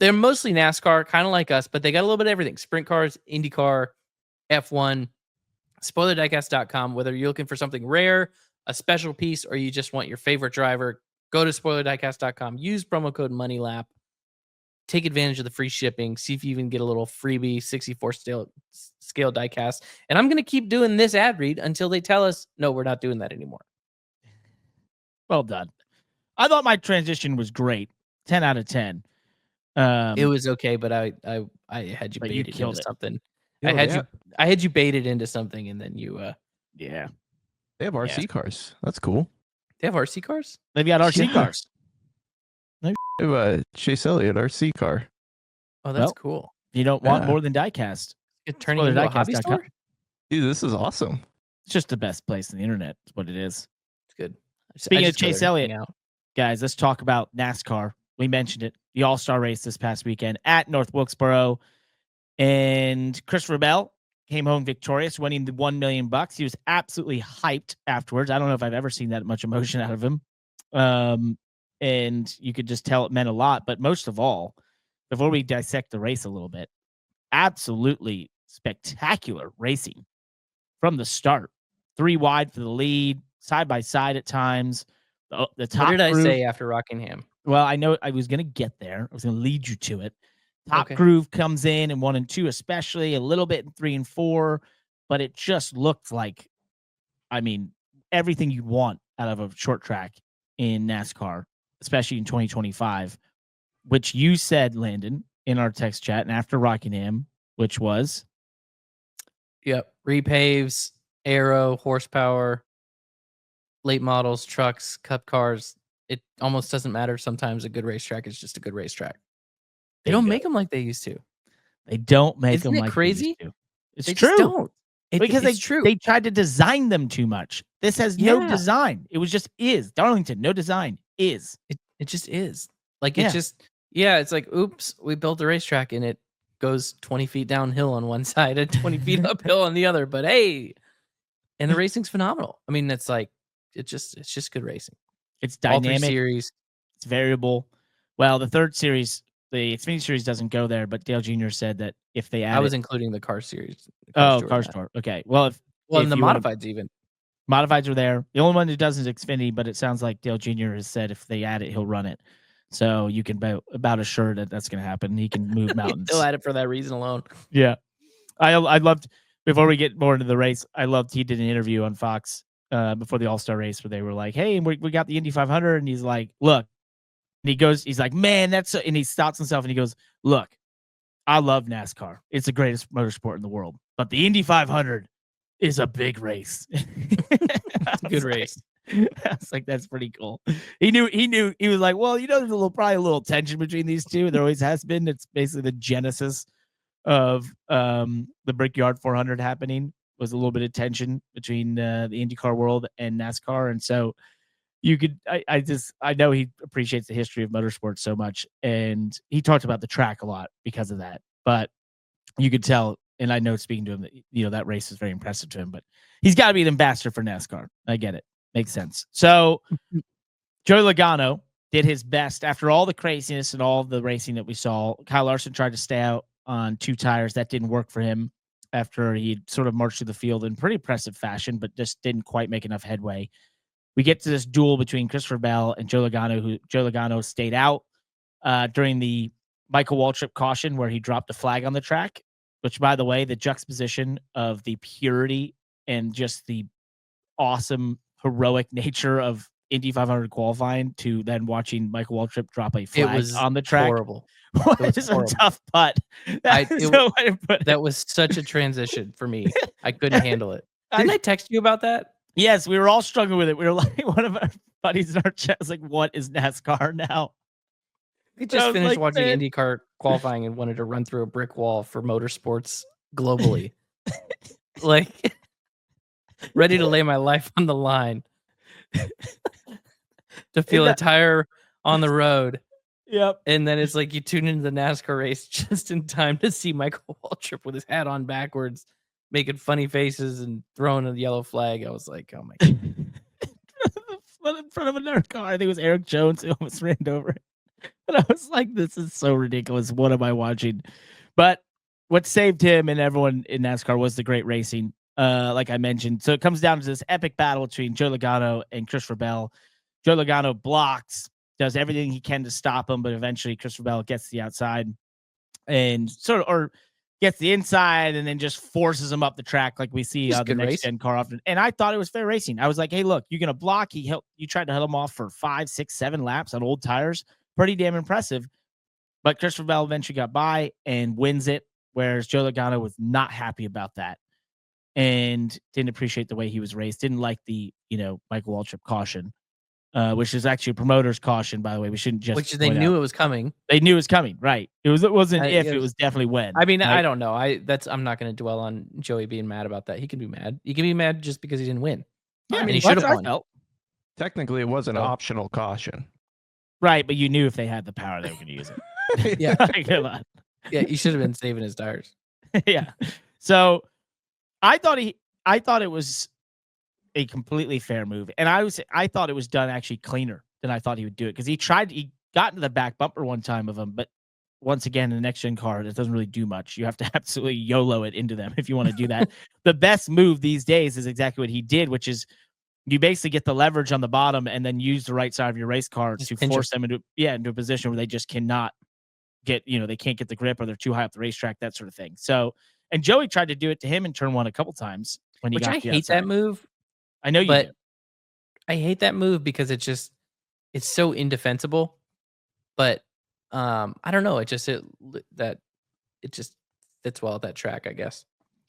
They're mostly NASCAR, kind of like us, but they got a little bit of everything. Sprint cars, IndyCar, F1, spoilerdiecast.com. Whether you're looking for something rare, a special piece, or you just want your favorite driver, go to spoilerdiecast.com. Use promo code MONEYLAP. Take advantage of the free shipping. See if you even get a little freebie 64 scale diecast. And I'm going to keep doing this ad read until they tell us, no, we're not doing that anymore. Well done. I thought my transition was great. 10 out of 10. It was okay, but I had you baited into something. I had you baited into something, and then you yeah. They have RC cars. That's cool. They have RC cars? They've got RC cars. They have Chase Elliott RC car. Oh, that's cool. You don't want more than diecast. It's turning into a hobby store? Dude, this is awesome. It's just the best place on the internet. It's what it is. It's good. Speaking of Chase Elliott, guys, let's talk about NASCAR. We mentioned it. The All-Star race this past weekend at North Wilkesboro. And Christopher Bell came home victorious, winning the $1 million. He was absolutely hyped afterwards. I don't know if I've ever seen that much emotion out of him. And you could just tell it meant a lot. But most of all, before we dissect the race a little bit, absolutely spectacular racing from the start. 3 wide for the lead, side by side at times. The top what did groove, I say after Rockingham? Well, I know I was going to get there. I was going to lead you to it. Top groove comes in 1 and 2, especially a little bit in 3 and 4, but it just looked like, everything you want out of a short track in NASCAR, especially in 2025, which you said, Landon, in our text chat and after Rockingham, which was? Yep. Repaves, aero, horsepower, late models, trucks, cup cars. It almost doesn't matter. Sometimes a good racetrack is just a good racetrack. They don't make them like they used to. They don't make them like like crazy. They used to. It's they true. Just don't. Because it's true. They tried to design them too much. This has no design. It was just is. Darlington, no design. Is. It just is. Like it just it's like, oops, we built a racetrack and it goes 20 feet downhill on one side and 20 feet uphill on the other. But hey, and the racing's phenomenal. It's like it's just good racing. It's dynamic. All 3 series. It's variable. Well, the 3rd series, the Xfinity series doesn't go there, but Dale Jr. said that if they add I was including the car series. Car store. Okay. Well, if and the modifieds even. Modifieds are there. The only one that does is Xfinity, but it sounds like Dale Jr. has said if they add it, he'll run it. So you can about assure that that's going to happen. He can move mountains. He'll add it for that reason alone. Yeah. I loved, before we get more into the race, he did an interview on Fox before the All-Star race where they were like, hey, we got the Indy 500. And he's like, look. And he's like, man, and he stops himself and he goes, look, I love NASCAR. It's the greatest motorsport in the world. But the Indy 500 is a big race. It's a good race. I was like, that's pretty cool. He knew. He was like, well, there's probably a little tension between these two. There always has been. It's basically the genesis of the Brickyard 400 happening. Was a little bit of tension between the IndyCar world and NASCAR, and so you could. I know he appreciates the history of motorsports so much, and he talked about the track a lot because of that. But you could tell, and I know speaking to him that that race is very impressive to him. But he's got to be an ambassador for NASCAR. I get it. Makes sense. So Joey Logano did his best after all the craziness and all the racing that we saw. Kyle Larson tried to stay out on 2 tires. That didn't work for him after he sort of marched through the field in pretty impressive fashion, but just didn't quite make enough headway. We get to this duel between Christopher Bell and Joe Logano, who Joe Logano stayed out during the Michael Waltrip caution where he dropped a flag on the track, which, by the way, the juxtaposition of the purity and just the awesome heroic nature of Indy 500 qualifying to then watching Michael Waltrip drop a flag on the track. Horrible. What is a tough putt? That was such a transition for me. I couldn't handle it. Didn't I text you about that? Yes, we were all struggling with it. We were like, one of our buddies in our chat was like, what is NASCAR now? We just finished watching IndyCar qualifying and wanted to run through a brick wall for motorsports globally. Like, ready to lay my life on the line to feel a tire on the road. Yep. And then it's like you tune into the NASCAR race just in time to see Michael Waltrip with his hat on backwards, making funny faces and throwing a yellow flag. I was like, oh my God. In front of another car. I think it was Eric Jones who almost ran over it. And I was like, this is so ridiculous. What am I watching? But what saved him and everyone in NASCAR was the great racing. Like I mentioned. So it comes down to this epic battle between Joe Logano and Christopher Bell. Joe Logano blocks, does everything he can to stop him, but eventually Christopher Bell gets to the outside and or gets the inside and then just forces him up the track like we see on the next gen car often. And I thought it was fair racing. I was like, hey, look, you're going to block. You tried to head him off for 5, 6, 7 laps on old tires. Pretty damn impressive. But Christopher Bell eventually got by and wins it, whereas Joe Logano was not happy about that and didn't appreciate the way he was raced. Didn't like the, Michael Waltrip caution, which is actually a promoter's caution, by the way. We shouldn't just which they knew it was coming. They knew it was coming, right? It wasn't if, it was definitely when. I mean, right? I don't know. I'm not going to dwell on Joey being mad about that. He can be mad. He can be mad just because he didn't win. Yeah, I mean, he should have won. Technically, it was an optional caution. Right, but you knew if they had the power, they were going to use it. Yeah. Come on. Yeah, he should have been saving his tires. Yeah. So I thought it was a completely fair move. And I thought it was done actually cleaner than I thought he would do it. Because he got into the back bumper one time of him, but once again, in the next gen car, it doesn't really do much. You have to absolutely YOLO it into them if you want to do that. The best move these days is exactly what he did, which is you basically get the leverage on the bottom and then use the right side of your race car to force them into a position where they just cannot get, they can't get the grip or they're too high up the racetrack, that sort of thing. So, and Joey tried to do it to him in turn 1 a couple times when he got I hate that move. I know you do. I hate that move because it's so indefensible. But I don't know. It just fits well at that track, I guess.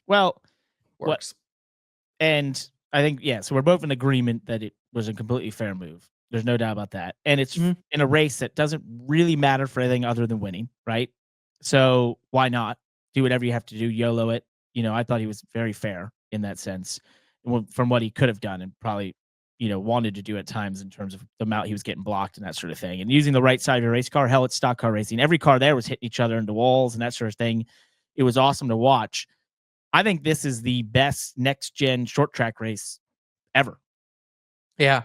Well, works. And I think, so we're both in agreement that it was a completely fair move. There's no doubt about that. And it's in a race that doesn't really matter for anything other than winning, right? So why not do whatever you have to do, YOLO it? I thought he was very fair in that sense from what he could have done and probably, wanted to do at times in terms of the amount he was getting blocked and that sort of thing. And using the right side of your race car, hell, it's stock car racing. Every car there was hitting each other into walls and that sort of thing. It was awesome to watch. I think this is the best next gen short track race ever. Yeah.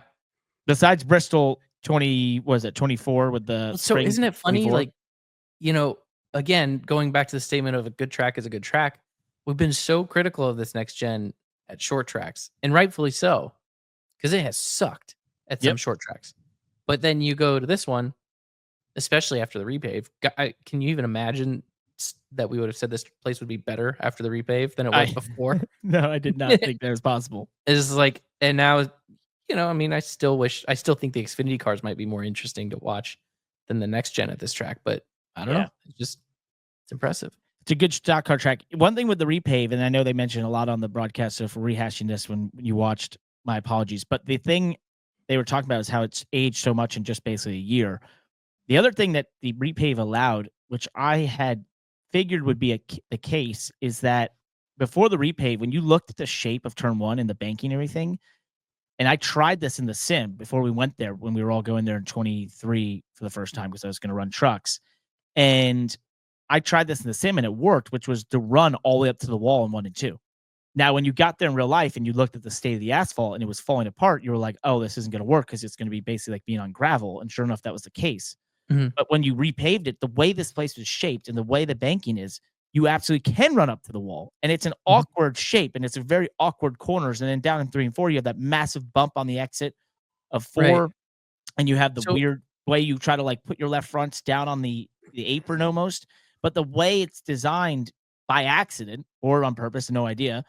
Besides Bristol 24 with the so isn't it funny 24? Like, again, going back to the statement of a good track is a good track, we've been so critical of this next gen at short tracks, and rightfully so, because it has sucked at some short tracks. But then you go to this one, especially after the repave. Can you even imagine that we would have said this place would be better after the repave than it was before? No, I did not think that was possible. It's like, and now, I still think the Xfinity cars might be more interesting to watch than the next gen at this track, but I don't know. It's impressive. It's a good stock car track. One thing with the repave, and I know they mentioned a lot on the broadcast, so for rehashing this when you watched, my apologies. But the thing they were talking about is how it's aged so much in just basically a year. The other thing that the repave allowed, which I had figured would be the case, is that before the repave, when you looked at the shape of turn one and the banking and everything, and I tried this in the sim before we went there when we were all going there in 23 for the first time because I was going to run trucks. And I tried this in the sim and it worked, which was to run all the way up to the wall in 1 and 2. Now, when you got there in real life and you looked at the state of the asphalt and it was falling apart, you were like, oh, this isn't going to work because it's going to be basically like being on gravel. And sure enough, that was the case. Mm-hmm. But when you repaved it, the way this place was shaped and the way the banking is, you absolutely can run up to the wall. And it's an awkward shape and it's a very awkward corners. And then down in 3 and 4, you have that massive bump on the exit of 4. Right. And you have the weird way you try to like put your left fronts down on the apron almost. But the way it's designed by accident or on purpose, no idea,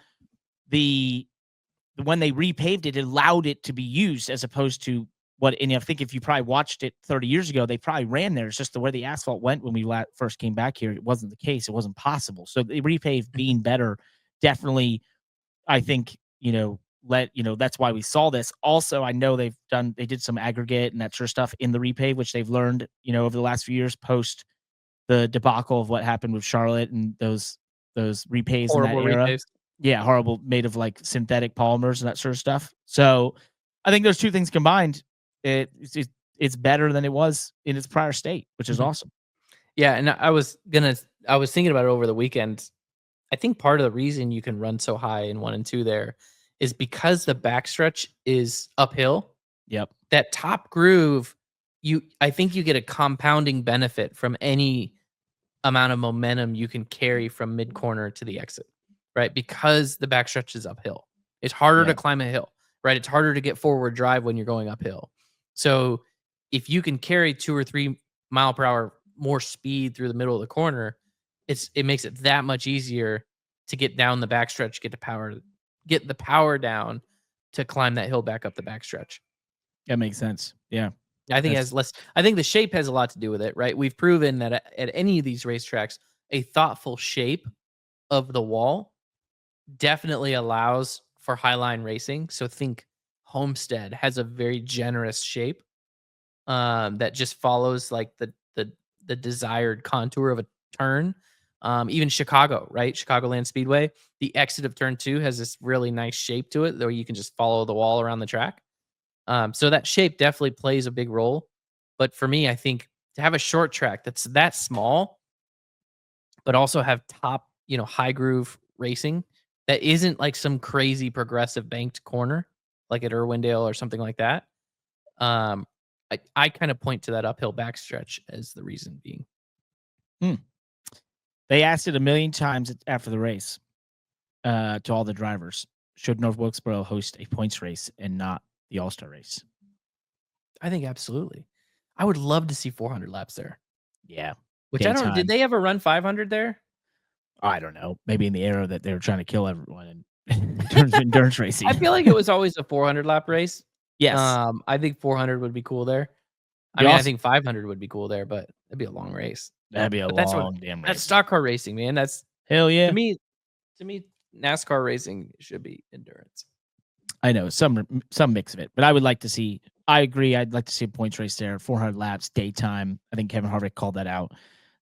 when they repaved it, it allowed it to be used as opposed to what, and I think if you probably watched it 30 years ago, they probably ran there. It's just the way the asphalt went when we first came back here. It wasn't the case. It wasn't possible. So the repave being better, definitely, I think, that's why we saw this. Also, I know they did some aggregate and that sort of stuff in the repave, which they've learned, over the last few years post the debacle of what happened with Charlotte and those repaves Horrible in that era. repaves. Yeah, horrible, made of like synthetic polymers and that sort of stuff. So I think those two things combined, it's better than it was in its prior state, which is awesome. Yeah, and I was thinking about it over the weekend. I think part of the reason you can run so high in 1 and 2 there is because the backstretch is uphill. Yep. That top groove, I think you get a compounding benefit from any amount of momentum you can carry from mid corner to the exit, right? Because the backstretch is uphill. It's harder to climb a hill, right? It's harder to get forward drive when you're going uphill. So if you can carry 2 or 3 mile per hour more speed through the middle of the corner, it makes it that much easier to get down the backstretch, get the power down to climb that hill back up the backstretch. That makes sense. Yeah. I think it has less. I think the shape has a lot to do with it, right? We've proven that at any of these racetracks, a thoughtful shape of the wall definitely allows for highline racing. So think Homestead has a very generous shape that just follows like the desired contour of a turn. Even Chicago, right? Chicagoland Speedway, the exit of turn 2 has this really nice shape to it, though you can just follow the wall around the track. So that shape definitely plays a big role. But for me, I think to have a short track that's that small, but also have top, high groove racing that isn't like some crazy progressive banked corner like at Irwindale or something like that. I kind of point to that uphill backstretch as the reason being. They asked it a million times after the race to all the drivers. Should North Wilkesboro host a points race and not the All-Star race? I think absolutely. I would love to see 400 laps there. Yeah. Which Daytime. I don't. Did they ever run 500 there? I don't know. Maybe in the era that they were trying to kill everyone in endurance racing. I feel like it was always a 400 lap race. Yes. I think 400 would be cool there. I think 500 would be cool there, but it'd be a long race. That'd be a long damn race. That's stock car racing, man. That's hell yeah. To me, NASCAR racing should be endurance. I know some mix of it, but I would like to see. I agree. I'd like to see a points race there, 400 laps, daytime. I think Kevin Harvick called that out.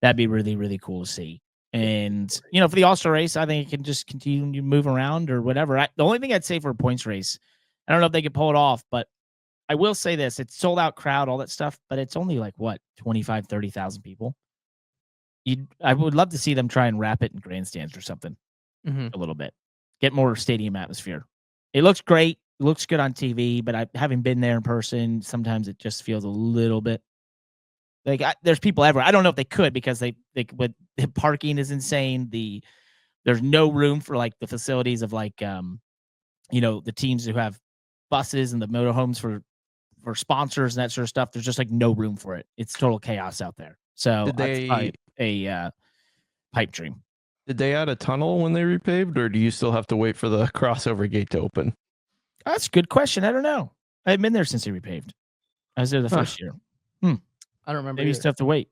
That'd be really, really cool to see. And for the All-Star race, I think it can just continue to move around or whatever. The only thing I'd say for a points race, I don't know if they could pull it off, but I will say this: it's sold out crowd, all that stuff, but it's only like 25,000, 30,000 people. I would love to see them try and wrap it in grandstands or something a little bit, get more stadium atmosphere. It looks great. It looks good on TV, but having been there in person, sometimes it just feels a little bit like there's people everywhere. I don't know if they could because the parking is insane. There's no room for like the facilities of like the teams who have buses and the motorhomes for sponsors and that sort of stuff. There's just like no room for it. It's total chaos out there. So Did that's a pipe dream. Did they add a tunnel when they repaved, or do you still have to wait for the crossover gate to open? That's a good question. I don't know. I haven't been there since they repaved. I was there the first year. I don't remember. Maybe you still have to wait.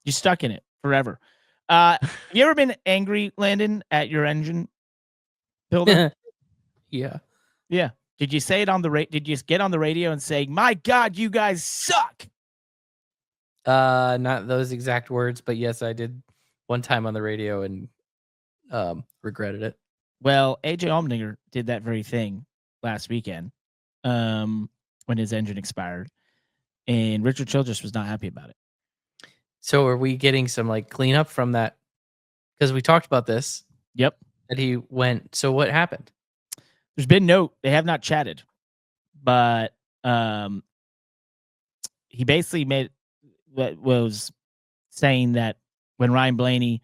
You're stuck in it forever. Have you ever been angry, Landon, at your engine builder? Yeah. Yeah. Did you say it on the Did you just get on the radio and say, "My God, you guys suck"? Not those exact words, but yes, I did one time on the radio and regretted it. Well, AJ Allmendinger did that very thing last weekend when his engine expired, and Richard Childress was not happy about it. So are we getting some like cleanup from that? Because we talked about this. Yep. That he went. So what happened? There's been they have not chatted, but he basically was saying that when Ryan Blaney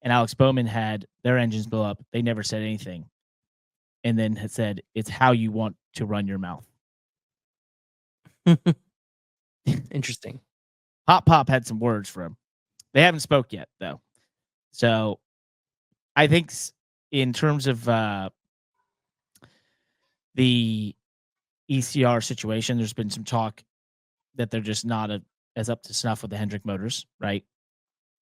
and Alex Bowman had their engines blow up, they never said anything, and then had said it's how you want to run your mouth. Interesting. Pop had some words for him. They haven't spoke yet though, so I think in terms of the ECR situation, there's been some talk that they're just not as up to snuff with the Hendrick motors, right?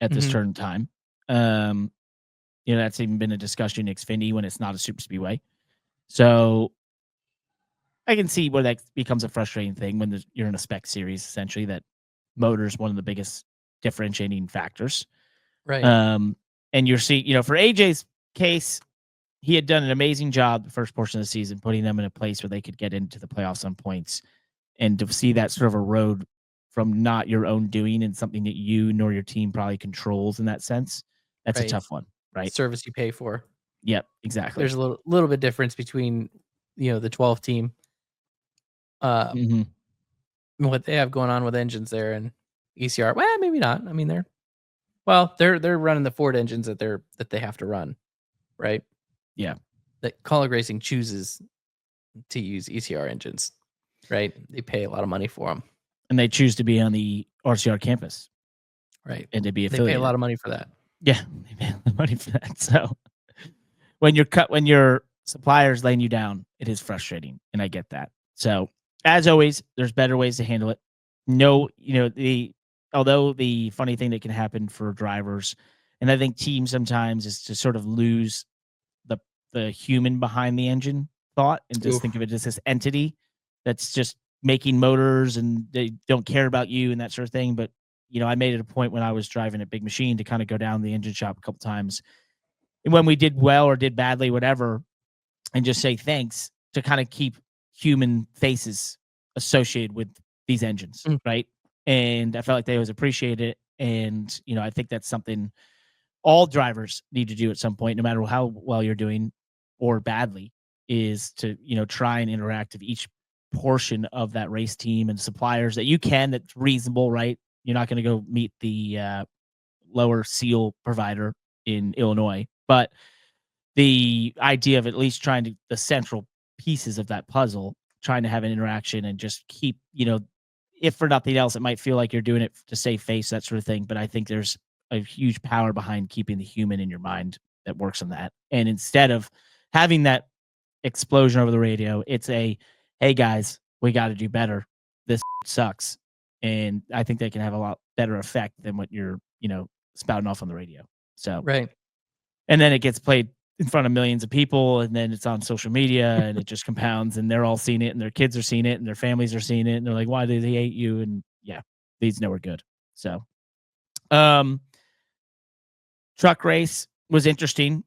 At this turn in time. That's even been a discussion in Xfinity when it's not a super speedway. So I can see where that becomes a frustrating thing when you're in a spec series, essentially, that motor is one of the biggest differentiating factors. Right. And you're seeing, for AJ's case, he had done an amazing job the first portion of the season, putting them in a place where they could get into the playoffs on points. And to see that sort of a road from not your own doing and something that you nor your team probably controls in that sense, that's a tough one, right? Service you pay for. Yep, exactly. There's a little bit difference between, the 12 team, what they have going on with engines there and ECR. Well, maybe not. I mean, they're running the Ford engines that they have to run, right? Yeah. That Colleague Racing chooses to use ECR engines, right? They pay a lot of money for them, and they choose to be on the RCR campus, right? And to be affiliated. They pay a lot of money for that. Yeah, they pay a lot of money for that. So when your supplier's laying you down, it is frustrating, and I get that. So as always, there's better ways to handle it. Although the funny thing that can happen for drivers, and I think teams sometimes, is to sort of lose the human behind the engine thought and just think of it as this entity that's just making motors and they don't care about you and that sort of thing. But, I made it a point when I was driving a big machine to kind of go down the engine shop a couple times. And when we did well or did badly, whatever, and just say thanks, to kind of keep human faces associated with these engines, right? And I felt like they always appreciate it. And, I think that's something all drivers need to do at some point, no matter how well you're doing or badly, is to, try and interact with each portion of that race team and suppliers that you can, that's reasonable, right? You're not going to go meet the lower seal provider in Illinois, but the idea of at least trying to, the central pieces of that puzzle, trying to have an interaction and just keep, if for nothing else, it might feel like you're doing it to save face, that sort of thing. But I think there's a huge power behind keeping the human in your mind that works on that. And instead of having that explosion over the radio, it's hey guys, we got to do better. This sucks. And I think they can have a lot better effect than what you're, spouting off on the radio. So, right. And then it gets played in front of millions of people, and then it's on social media, and it just compounds, and they're all seeing it, and their kids are seeing it, and their families are seeing it, and they're like, why do they hate you? And yeah, leads nowhere good. So, truck race was interesting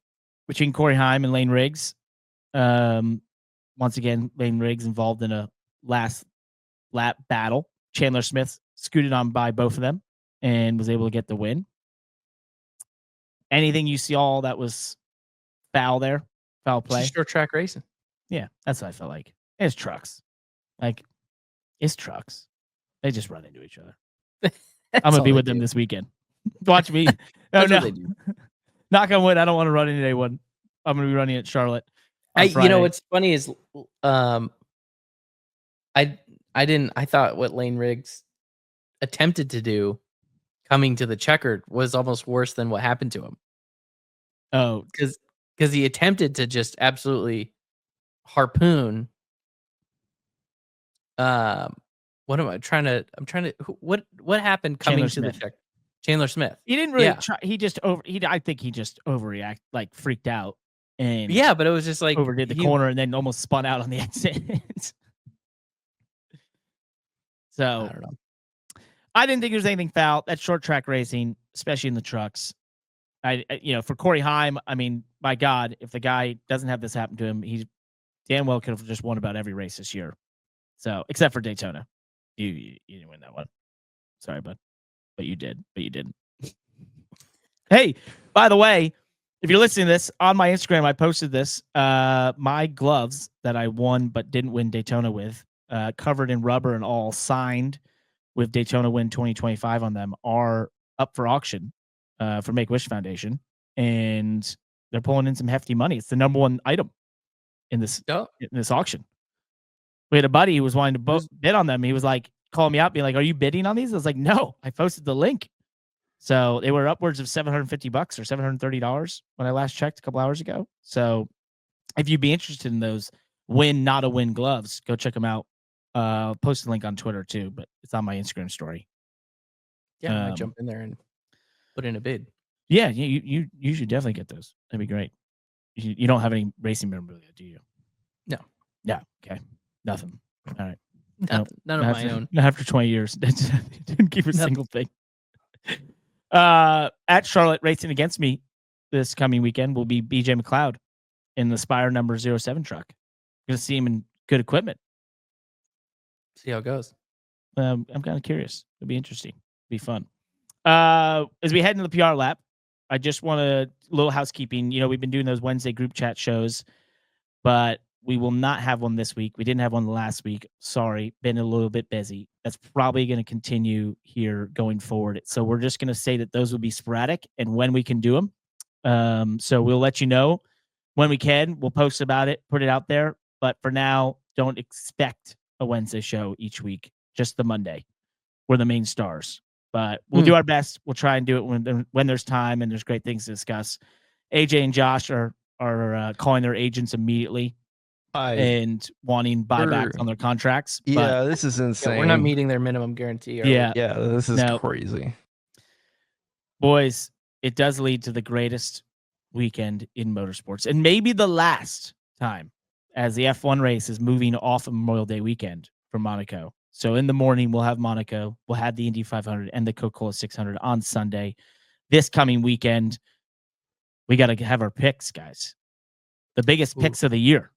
between Corey Heim and Lane Riggs. Once again, Lane Riggs involved in a last lap battle. Chandler Smith scooted on by both of them and was able to get the win. Anything you saw that was foul there? Foul play? It's short track racing. Yeah, that's what I felt like. It's trucks. It's trucks. They just run into each other. I'm going to be with them this weekend. Watch me. Oh, no. Knock on wood, I don't want to run into anyone. I'm going to be running at Charlotte. What's funny is I thought what Lane Riggs attempted to do coming to the checkered was almost worse than what happened to him. Oh, because he attempted to just absolutely harpoon. What am I trying to? I'm trying to. What happened coming to the check? Chandler Smith. He didn't really Yeah. try. He just I think he just overreacted, like freaked out, and Yeah, but it was just like overdid the corner and then almost spun out on the exit. I So don't know. I didn't think there was anything foul. That's short track racing, especially in the trucks. For Corey Heim, I mean, my God, if the guy doesn't have this happen to him, he damn well could have just won about every race this year. So, except for Daytona, you didn't win that one. Sorry, bud, but you did. But you didn't. Hey, by the way, if you're listening to this on my Instagram, I posted this. My gloves that I won but didn't win Daytona with, covered in rubber and all, signed with Daytona Win 2025 on them, are up for auction for Make-A-Wish Foundation, and they're pulling in some hefty money. It's the number one item in this auction. We had a buddy who was wanting to bid on them. He was like, calling me out, being like, "Are you bidding on these?" I was like, "No, I posted the link." So they were upwards of $750 or $730 when I last checked a couple hours ago. So if you'd be interested in those win, not a win gloves, go check them out. Post a link on Twitter too, but it's on my Instagram story. Yeah, I might jump in there and put in a bid. Yeah, you should definitely get those. That'd be great. You don't have any racing memorabilia, do you? No. Yeah. Okay. Nothing. All right. None of my own. After 20 years, didn't keep a single thing. At Charlotte, racing against me this coming weekend will be BJ McLeod in the Spire number 07 truck. Going to see him in good equipment. See how it goes. I'm kind of curious. It'll be interesting. It'll be fun. As we head into the PR lap, I just want a little housekeeping. We've been doing those Wednesday group chat shows, but we will not have one this week. We didn't have one last week. Sorry, been a little bit busy. That's probably going to continue here going forward. So we're just going to say that those will be sporadic and when we can do them. So we'll let you know when we can. We'll post about it, put it out there. But for now, don't expect a Wednesday show each week. Just the Monday. We're the main stars. But we'll do our best. We'll try and do it when there's time and there's great things to discuss. AJ and Josh are calling their agents immediately. And wanting buybacks on their contracts. Yeah, this is insane. Yeah, we're not meeting their minimum guarantee. Yeah, this is crazy. Boys, it does lead to the greatest weekend in motorsports, and maybe the last time, as the F1 race is moving off of Memorial Day weekend from Monaco. So in the morning, we'll have Monaco, we'll have the Indy 500 and the Coca-Cola 600 on Sunday. This coming weekend, we got to have our picks, guys. The biggest picks of the year.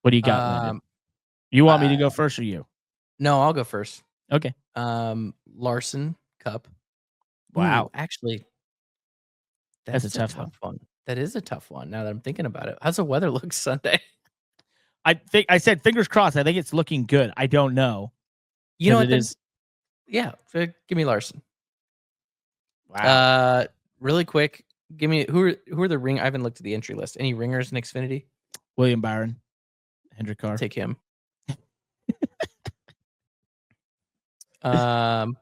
What do you got, Landon? You want me to go first or you? No, I'll go first. Okay. Larson Cup. Wow. Ooh, actually, that's a tough one. That is a tough one now that I'm thinking about it. How's the weather look Sunday? I said fingers crossed. I think it's looking good. I don't know. You know what it is? Yeah, give me Larson. Wow. Really quick, give me who are the ring? I haven't looked at the entry list. Any ringers in Xfinity? William Byron. Hendrick Carr. Take him. I'm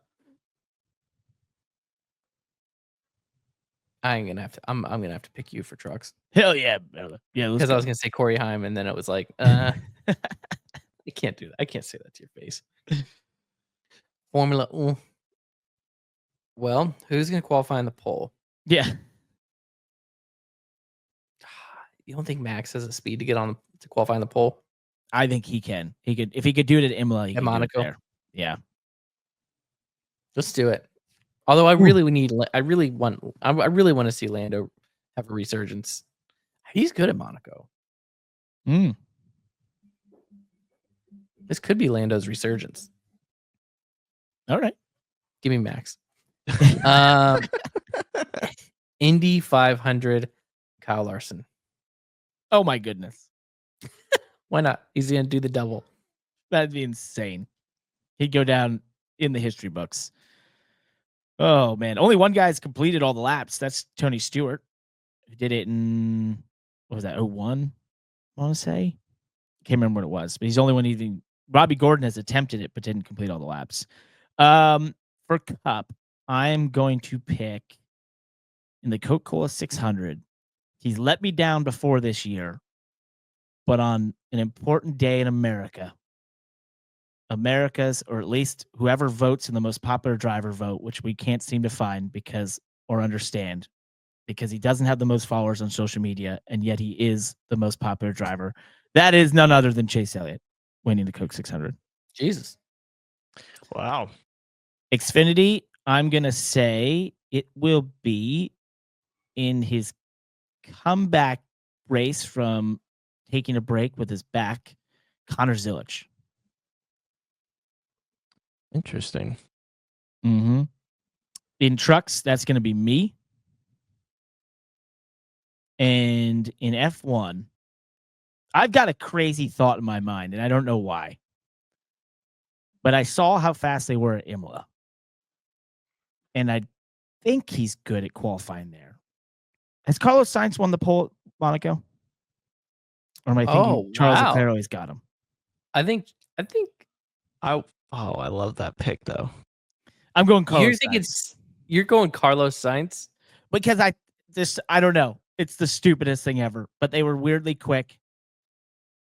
gonna have to pick you for trucks. Hell yeah, brother. Yeah, because I was gonna say Corey Heim, and then it was like, I can't do that. I can't say that to your face. Formula. Well, who's gonna qualify in the pole? Yeah. You don't think Max has the speed to get on to qualify in the pole? I think he can. He could if he could do it at Imola. He At could Monaco. do it there. Yeah. Let's do it. Although I really want to see Lando have a resurgence. He's good at Monaco. This could be Lando's resurgence. All right. Give me Max. Indy 500, Kyle Larson. Oh my goodness. Why not? He's going to do the double. That'd be insane. He'd go down in the history books. Oh man. Only one guy's completed all the laps. That's Tony Stewart. Who did it in, what was that, 01? I want to say. Can't remember what it was, but he's the only one even. Robbie Gordon has attempted it, but didn't complete all the laps. For Cup, I'm going to pick in the Coca-Cola 600. He's let me down before this year, but on an important day in America, America's, or at least whoever votes in the most popular driver vote, which we can't seem to find or understand, because he doesn't have the most followers on social media, and yet he is the most popular driver. That is none other than Chase Elliott winning the Coke 600. Jesus. Wow. Xfinity, I'm going to say it will be in his comeback race from taking a break with his back, Connor Zilisch. Interesting. Mm-hmm. In trucks, that's going to be me. And in F1, I've got a crazy thought in my mind, and I don't know why. But I saw how fast they were at Imola. And I think he's good at qualifying there. Has Carlos Sainz won the pole at Monaco? Or am I thinking Charles Leclerc always got him? I think I love that pick though. I'm going Carlos Sainz. You're going Carlos Sainz? Because I don't know. It's the stupidest thing ever. But they were weirdly quick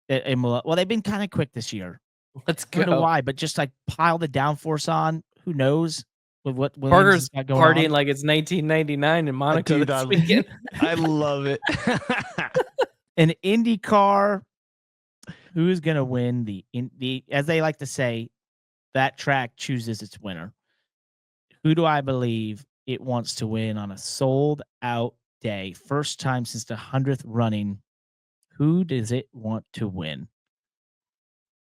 at Imola. Well, they've been kind of quick this year. Let's I go. don't know why, but just like pile the downforce on. Who knows with what Williams Parker's has got going partying on. like it's 1999 in Monaco Dude, this weekend. I love it. An Indy car. Who's going to win the, as they like to say, that track chooses its winner. Who do I believe it wants to win on a sold out day? First time since the 100th running. Who does it want to win?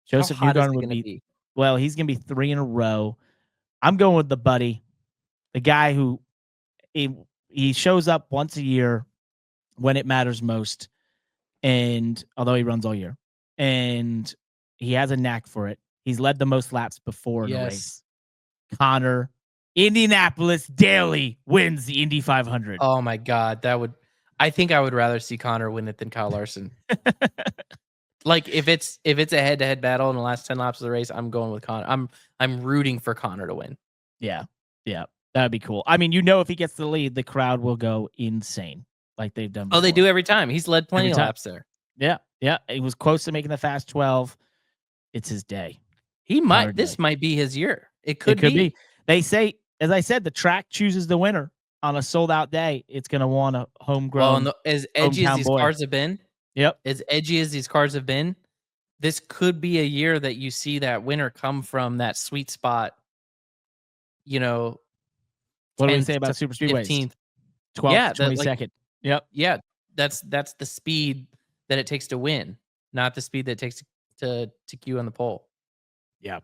Joseph Newgarden would be. Well, he's going to be 3 in a row. I'm going with the buddy, the guy who he shows up once a year when it matters most. And although he runs all year, and he has a knack for it. He's led the most laps before in a race. Connor, Indianapolis daily wins the Indy 500. Oh my God. I think I would rather see Connor win it than Kyle Larson. Like if it's a head-to-head battle in the last 10 laps of the race, I'm going with Connor. I'm rooting for Connor to win. Yeah. That'd be cool. I mean, if he gets the lead, the crowd will go insane like they've done before. Oh, they do every time. He's led plenty of laps there. Yeah. He was close to making the fast 12. It's his day. This might be his year. It could be. They say, as I said, the track chooses the winner on a sold out day. It's going to want a homegrown. Well, as edgy as these cars have been. Yep. As edgy as these cars have been, this could be a year that you see that winner come from that sweet spot. What do we say about super speedways? 15th, 12th, 22nd. Yep. Yeah, that's the speed that it takes to win, not the speed that it takes to queue on the pole. Yeah.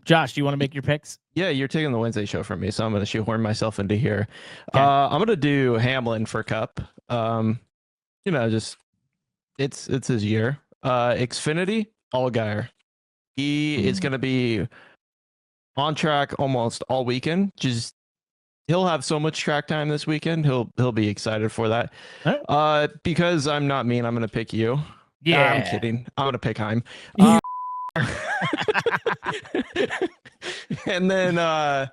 Josh, do you want to make your picks? Yeah, you're taking the Wednesday show from me, so I'm going to shoehorn myself into here. Okay. I'm going to do Hamlin for Cup. Just it's his year. Xfinity, Allgaier. He is going to be on track almost all weekend. He'll have so much track time this weekend. He'll be excited for that. Right. Because I'm not mean, I'm going to pick you. Yeah, I'm kidding. I'm going to pick Heim. And then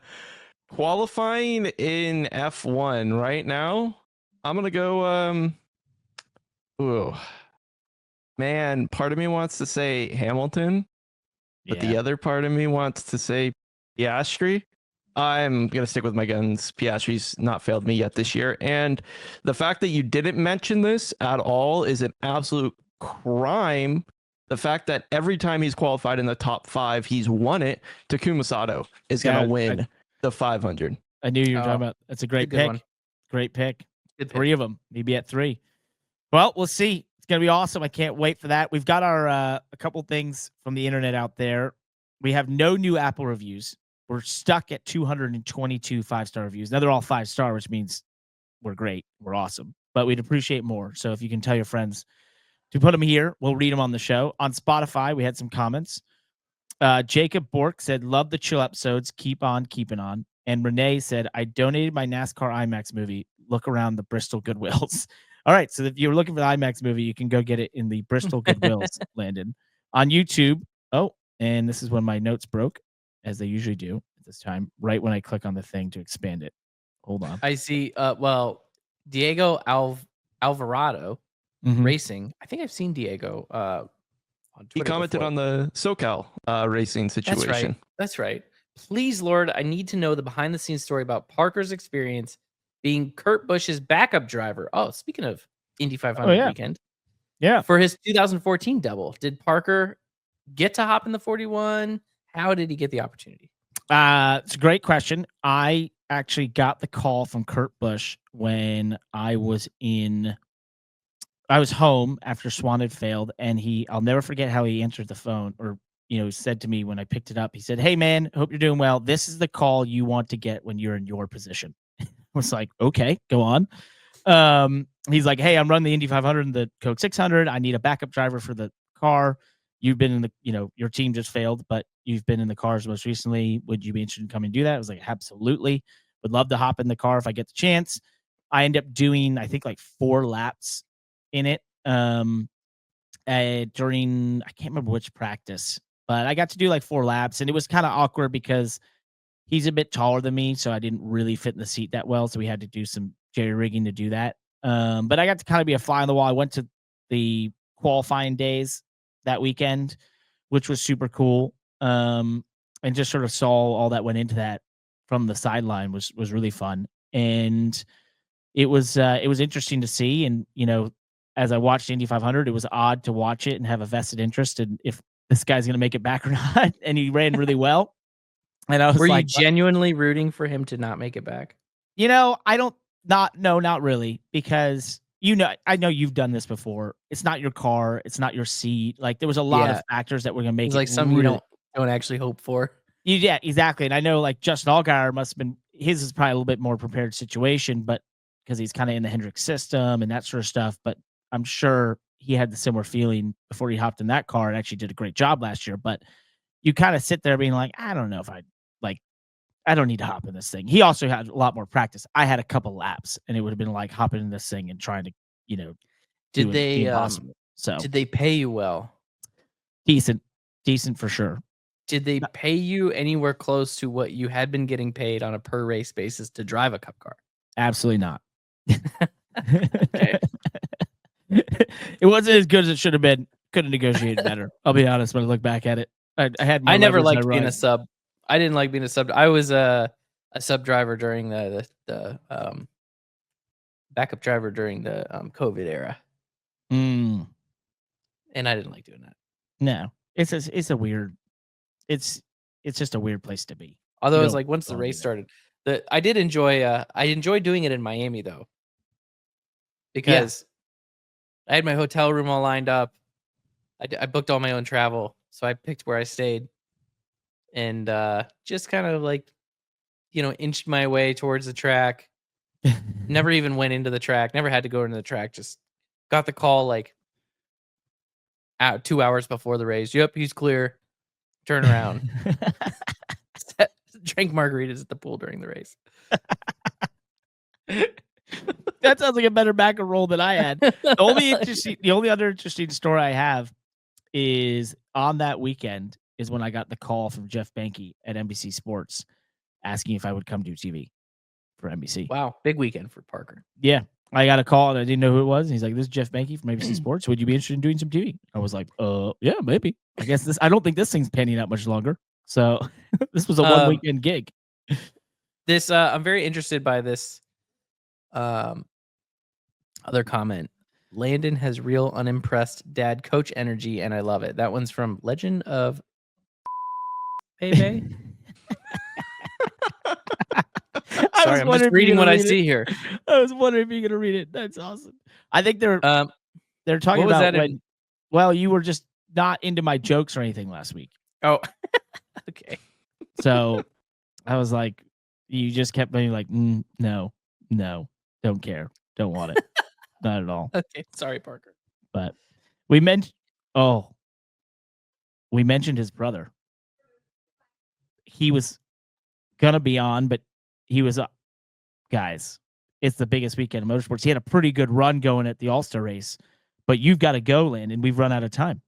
qualifying in F1 right now, I'm going to go part of me wants to say Hamilton, but the other part of me wants to say Piastri. I'm going to stick with my guns. Piastri's not failed me yet this year. And the fact that you didn't mention this at all is an absolute crime. The fact that every time he's qualified in the top 5, he's won it. Takuma Sato is going to win the 500. I knew you were talking about. That's a great pick. One. Great pick. Good pick. 3 of them, maybe at 3. Well, we'll see. It's going to be awesome. I can't wait for that. We've got our a couple things from the internet out there. We have no new Apple reviews. We're stuck at 222 5-star reviews. Now they're all 5-star, which means we're great. We're awesome. But we'd appreciate more. So if you can tell your friends to put them here, we'll read them on the show. On Spotify, we had some comments. Jacob Bork said, love the chill episodes. Keep on keeping on. And Renee said, I donated my NASCAR IMAX movie. Look around the Bristol Goodwills. All right. So if you're looking for the IMAX movie, you can go get it in the Bristol Goodwills, Landon. On YouTube. Oh, and this is when my notes broke, as they usually do at this time, right when I click on the thing to expand it. Hold on. I see. Diego Alvarado Mhm. Racing. I think I've seen Diego on He Twitter commented before. on the SoCal racing situation. That's right. That's right. Please, Lord, I need to know the behind the scenes story about Parker's experience being Kurt Busch's backup driver. Oh, speaking of Indy 500 weekend. Yeah. For his 2014 double, did Parker get to hop in the 41? How did he get the opportunity? It's a great question. I actually got the call from Kurt Busch when I was home after Swan had failed, and I'll never forget how he answered the phone, or he said to me when I picked it up, he said, "Hey man, hope you're doing well. This is the call you want to get when you're in your position." I was like, "Okay, go on." He's like, "Hey, I'm running the Indy 500 and the Coke 600. I need a backup driver for the car. You've been in the, your team just failed, but you've been in the cars most recently. Would you be interested in coming and do that?" I was like, "Absolutely. Would love to hop in the car if I get the chance." I end up doing, I think, like 4 laps in it during, I can't remember which practice, but I got to do like 4 laps, and it was kind of awkward because he's a bit taller than me, so I didn't really fit in the seat that well, so we had to do some jerry rigging to do that. But I got to kind of be a fly on the wall. I went to the qualifying days that weekend, which was super cool, and just sort of saw all that went into that from the sideline was really fun, and it was interesting to see. And as I watched Indy 500, it was odd to watch it and have a vested interest in if this guy's going to make it back or not. And he ran really well. And I was Were like, you genuinely rooting for him to not make it back? Not really, because I know you've done this before. It's not your car, it's not your seat. Like there was a lot of factors that were going to make It's it like something really, you don't actually hope for. Yeah, exactly. And I know like Justin Allgaier must have been, his is probably a little bit more prepared situation, but because he's kind of in the Hendrick system and that sort of stuff. But I'm sure he had the similar feeling before he hopped in that car and actually did a great job last year. But you kind of sit there being like, I don't know if I don't need to hop in this thing. He also had a lot more practice. I had a couple laps, and it would have been like hopping in this thing and trying to, Did do they the impossible. So did they pay you well? decent for sure. Did they pay you anywhere close to what you had been getting paid on a per race basis to drive a cup car? Absolutely not. Okay. It wasn't as good as it should have been. Could have negotiated better. I'll be honest when I look back at it. I had more I never leverage liked than being a ride. sub. I didn't like being a sub. I was a sub driver during the backup driver during the COVID era, Mm, and I didn't like doing that. no. It's a weird, it's just a weird place to be. Although You it was don't like once the wanna do race that. started, I did enjoy. I enjoyed doing it in Miami though, because I had my hotel room all lined up. I booked all my own travel, so I picked where I stayed, and just kind of like, inched my way towards the track. Never even went into the track. Never had to go into the track. Just got the call like 2 hours before the race. Yep, he's clear. Turn around. Drank margaritas at the pool during the race. That sounds like a better back and roll than I had. The only other interesting story I have is on that weekend is when I got the call from Jeff Banke at NBC Sports asking if I would come do TV for NBC. Wow, big weekend for Parker. Yeah. I got a call and I didn't know who it was. And he's like, "This is Jeff Banke from ABC Sports. Would you be interested in doing some TV?" I was like, yeah, maybe. I guess I don't think this thing's panning out much longer. So this was a 1 weekend gig. This I'm very interested by this other comment. Landon has real unimpressed dad coach energy, and I love it. That one's from Legend of Pepe. Sorry, I'm just reading what I see here. I was wondering if you're gonna read it. That's awesome. I think they're talking what was about that when. Well, you were just not into my jokes or anything last week. Oh, okay. So I was like, you just kept being like, no, don't care, don't want it, not at all. Okay, sorry, Parker. But we mentioned his brother. He was gonna be on, but he was up. Guys, it's the biggest weekend of motorsports. He had a pretty good run going at the All-Star race, but you've got to go, Landon. We've run out of time.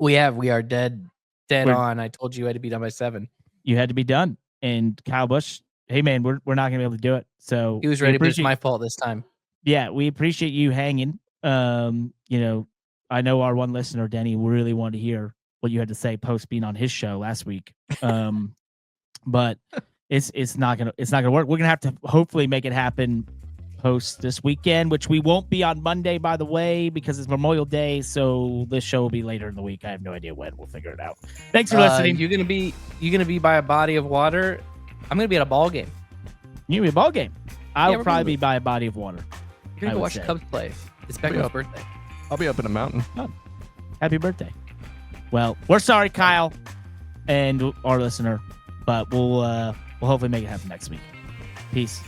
We are dead on. I told you I had to be done by 7. You had to be done. And Kyle Busch, hey man, we're not gonna be able to do it. So He was ready, but it's my fault this time. Yeah, we appreciate you hanging. I I know our one listener, Denny, really wanted to hear what you had to say post being on his show last week. But it's not gonna work. We're gonna have to hopefully make it happen post this weekend, which we won't be on Monday, by the way, because it's Memorial Day. So this show will be later in the week. I have no idea when. We'll figure it out. Thanks for listening. You're gonna be by a body of water. I'm gonna be at a ball game. You gonna be a ball game. I'll we're probably gonna be by a body of water. You're gonna I go would watch say. the Cubs play. It's I'll be Beckham's up. birthday. I'll be up in a mountain. Happy birthday. Well, we're sorry, Kyle, and our listener, but we'll hopefully make it happen next week. Peace.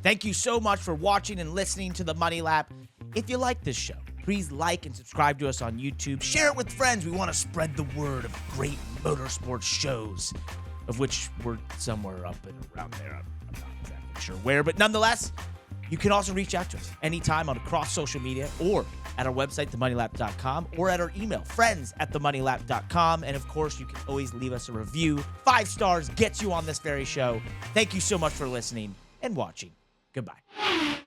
Thank you so much for watching and listening to the Money Lap. If you like this show, please like and subscribe to us on YouTube. Share it with friends. We want to spread the word of great motorsports shows, of which we're somewhere up and around there. I'm not exactly sure where, but nonetheless, you can also reach out to us anytime on across social media or at our website, themoneylap.com, or at our email, friends@themoneylap.com. And of course, you can always leave us a review. 5 stars gets you on this very show. Thank you so much for listening and watching. Goodbye.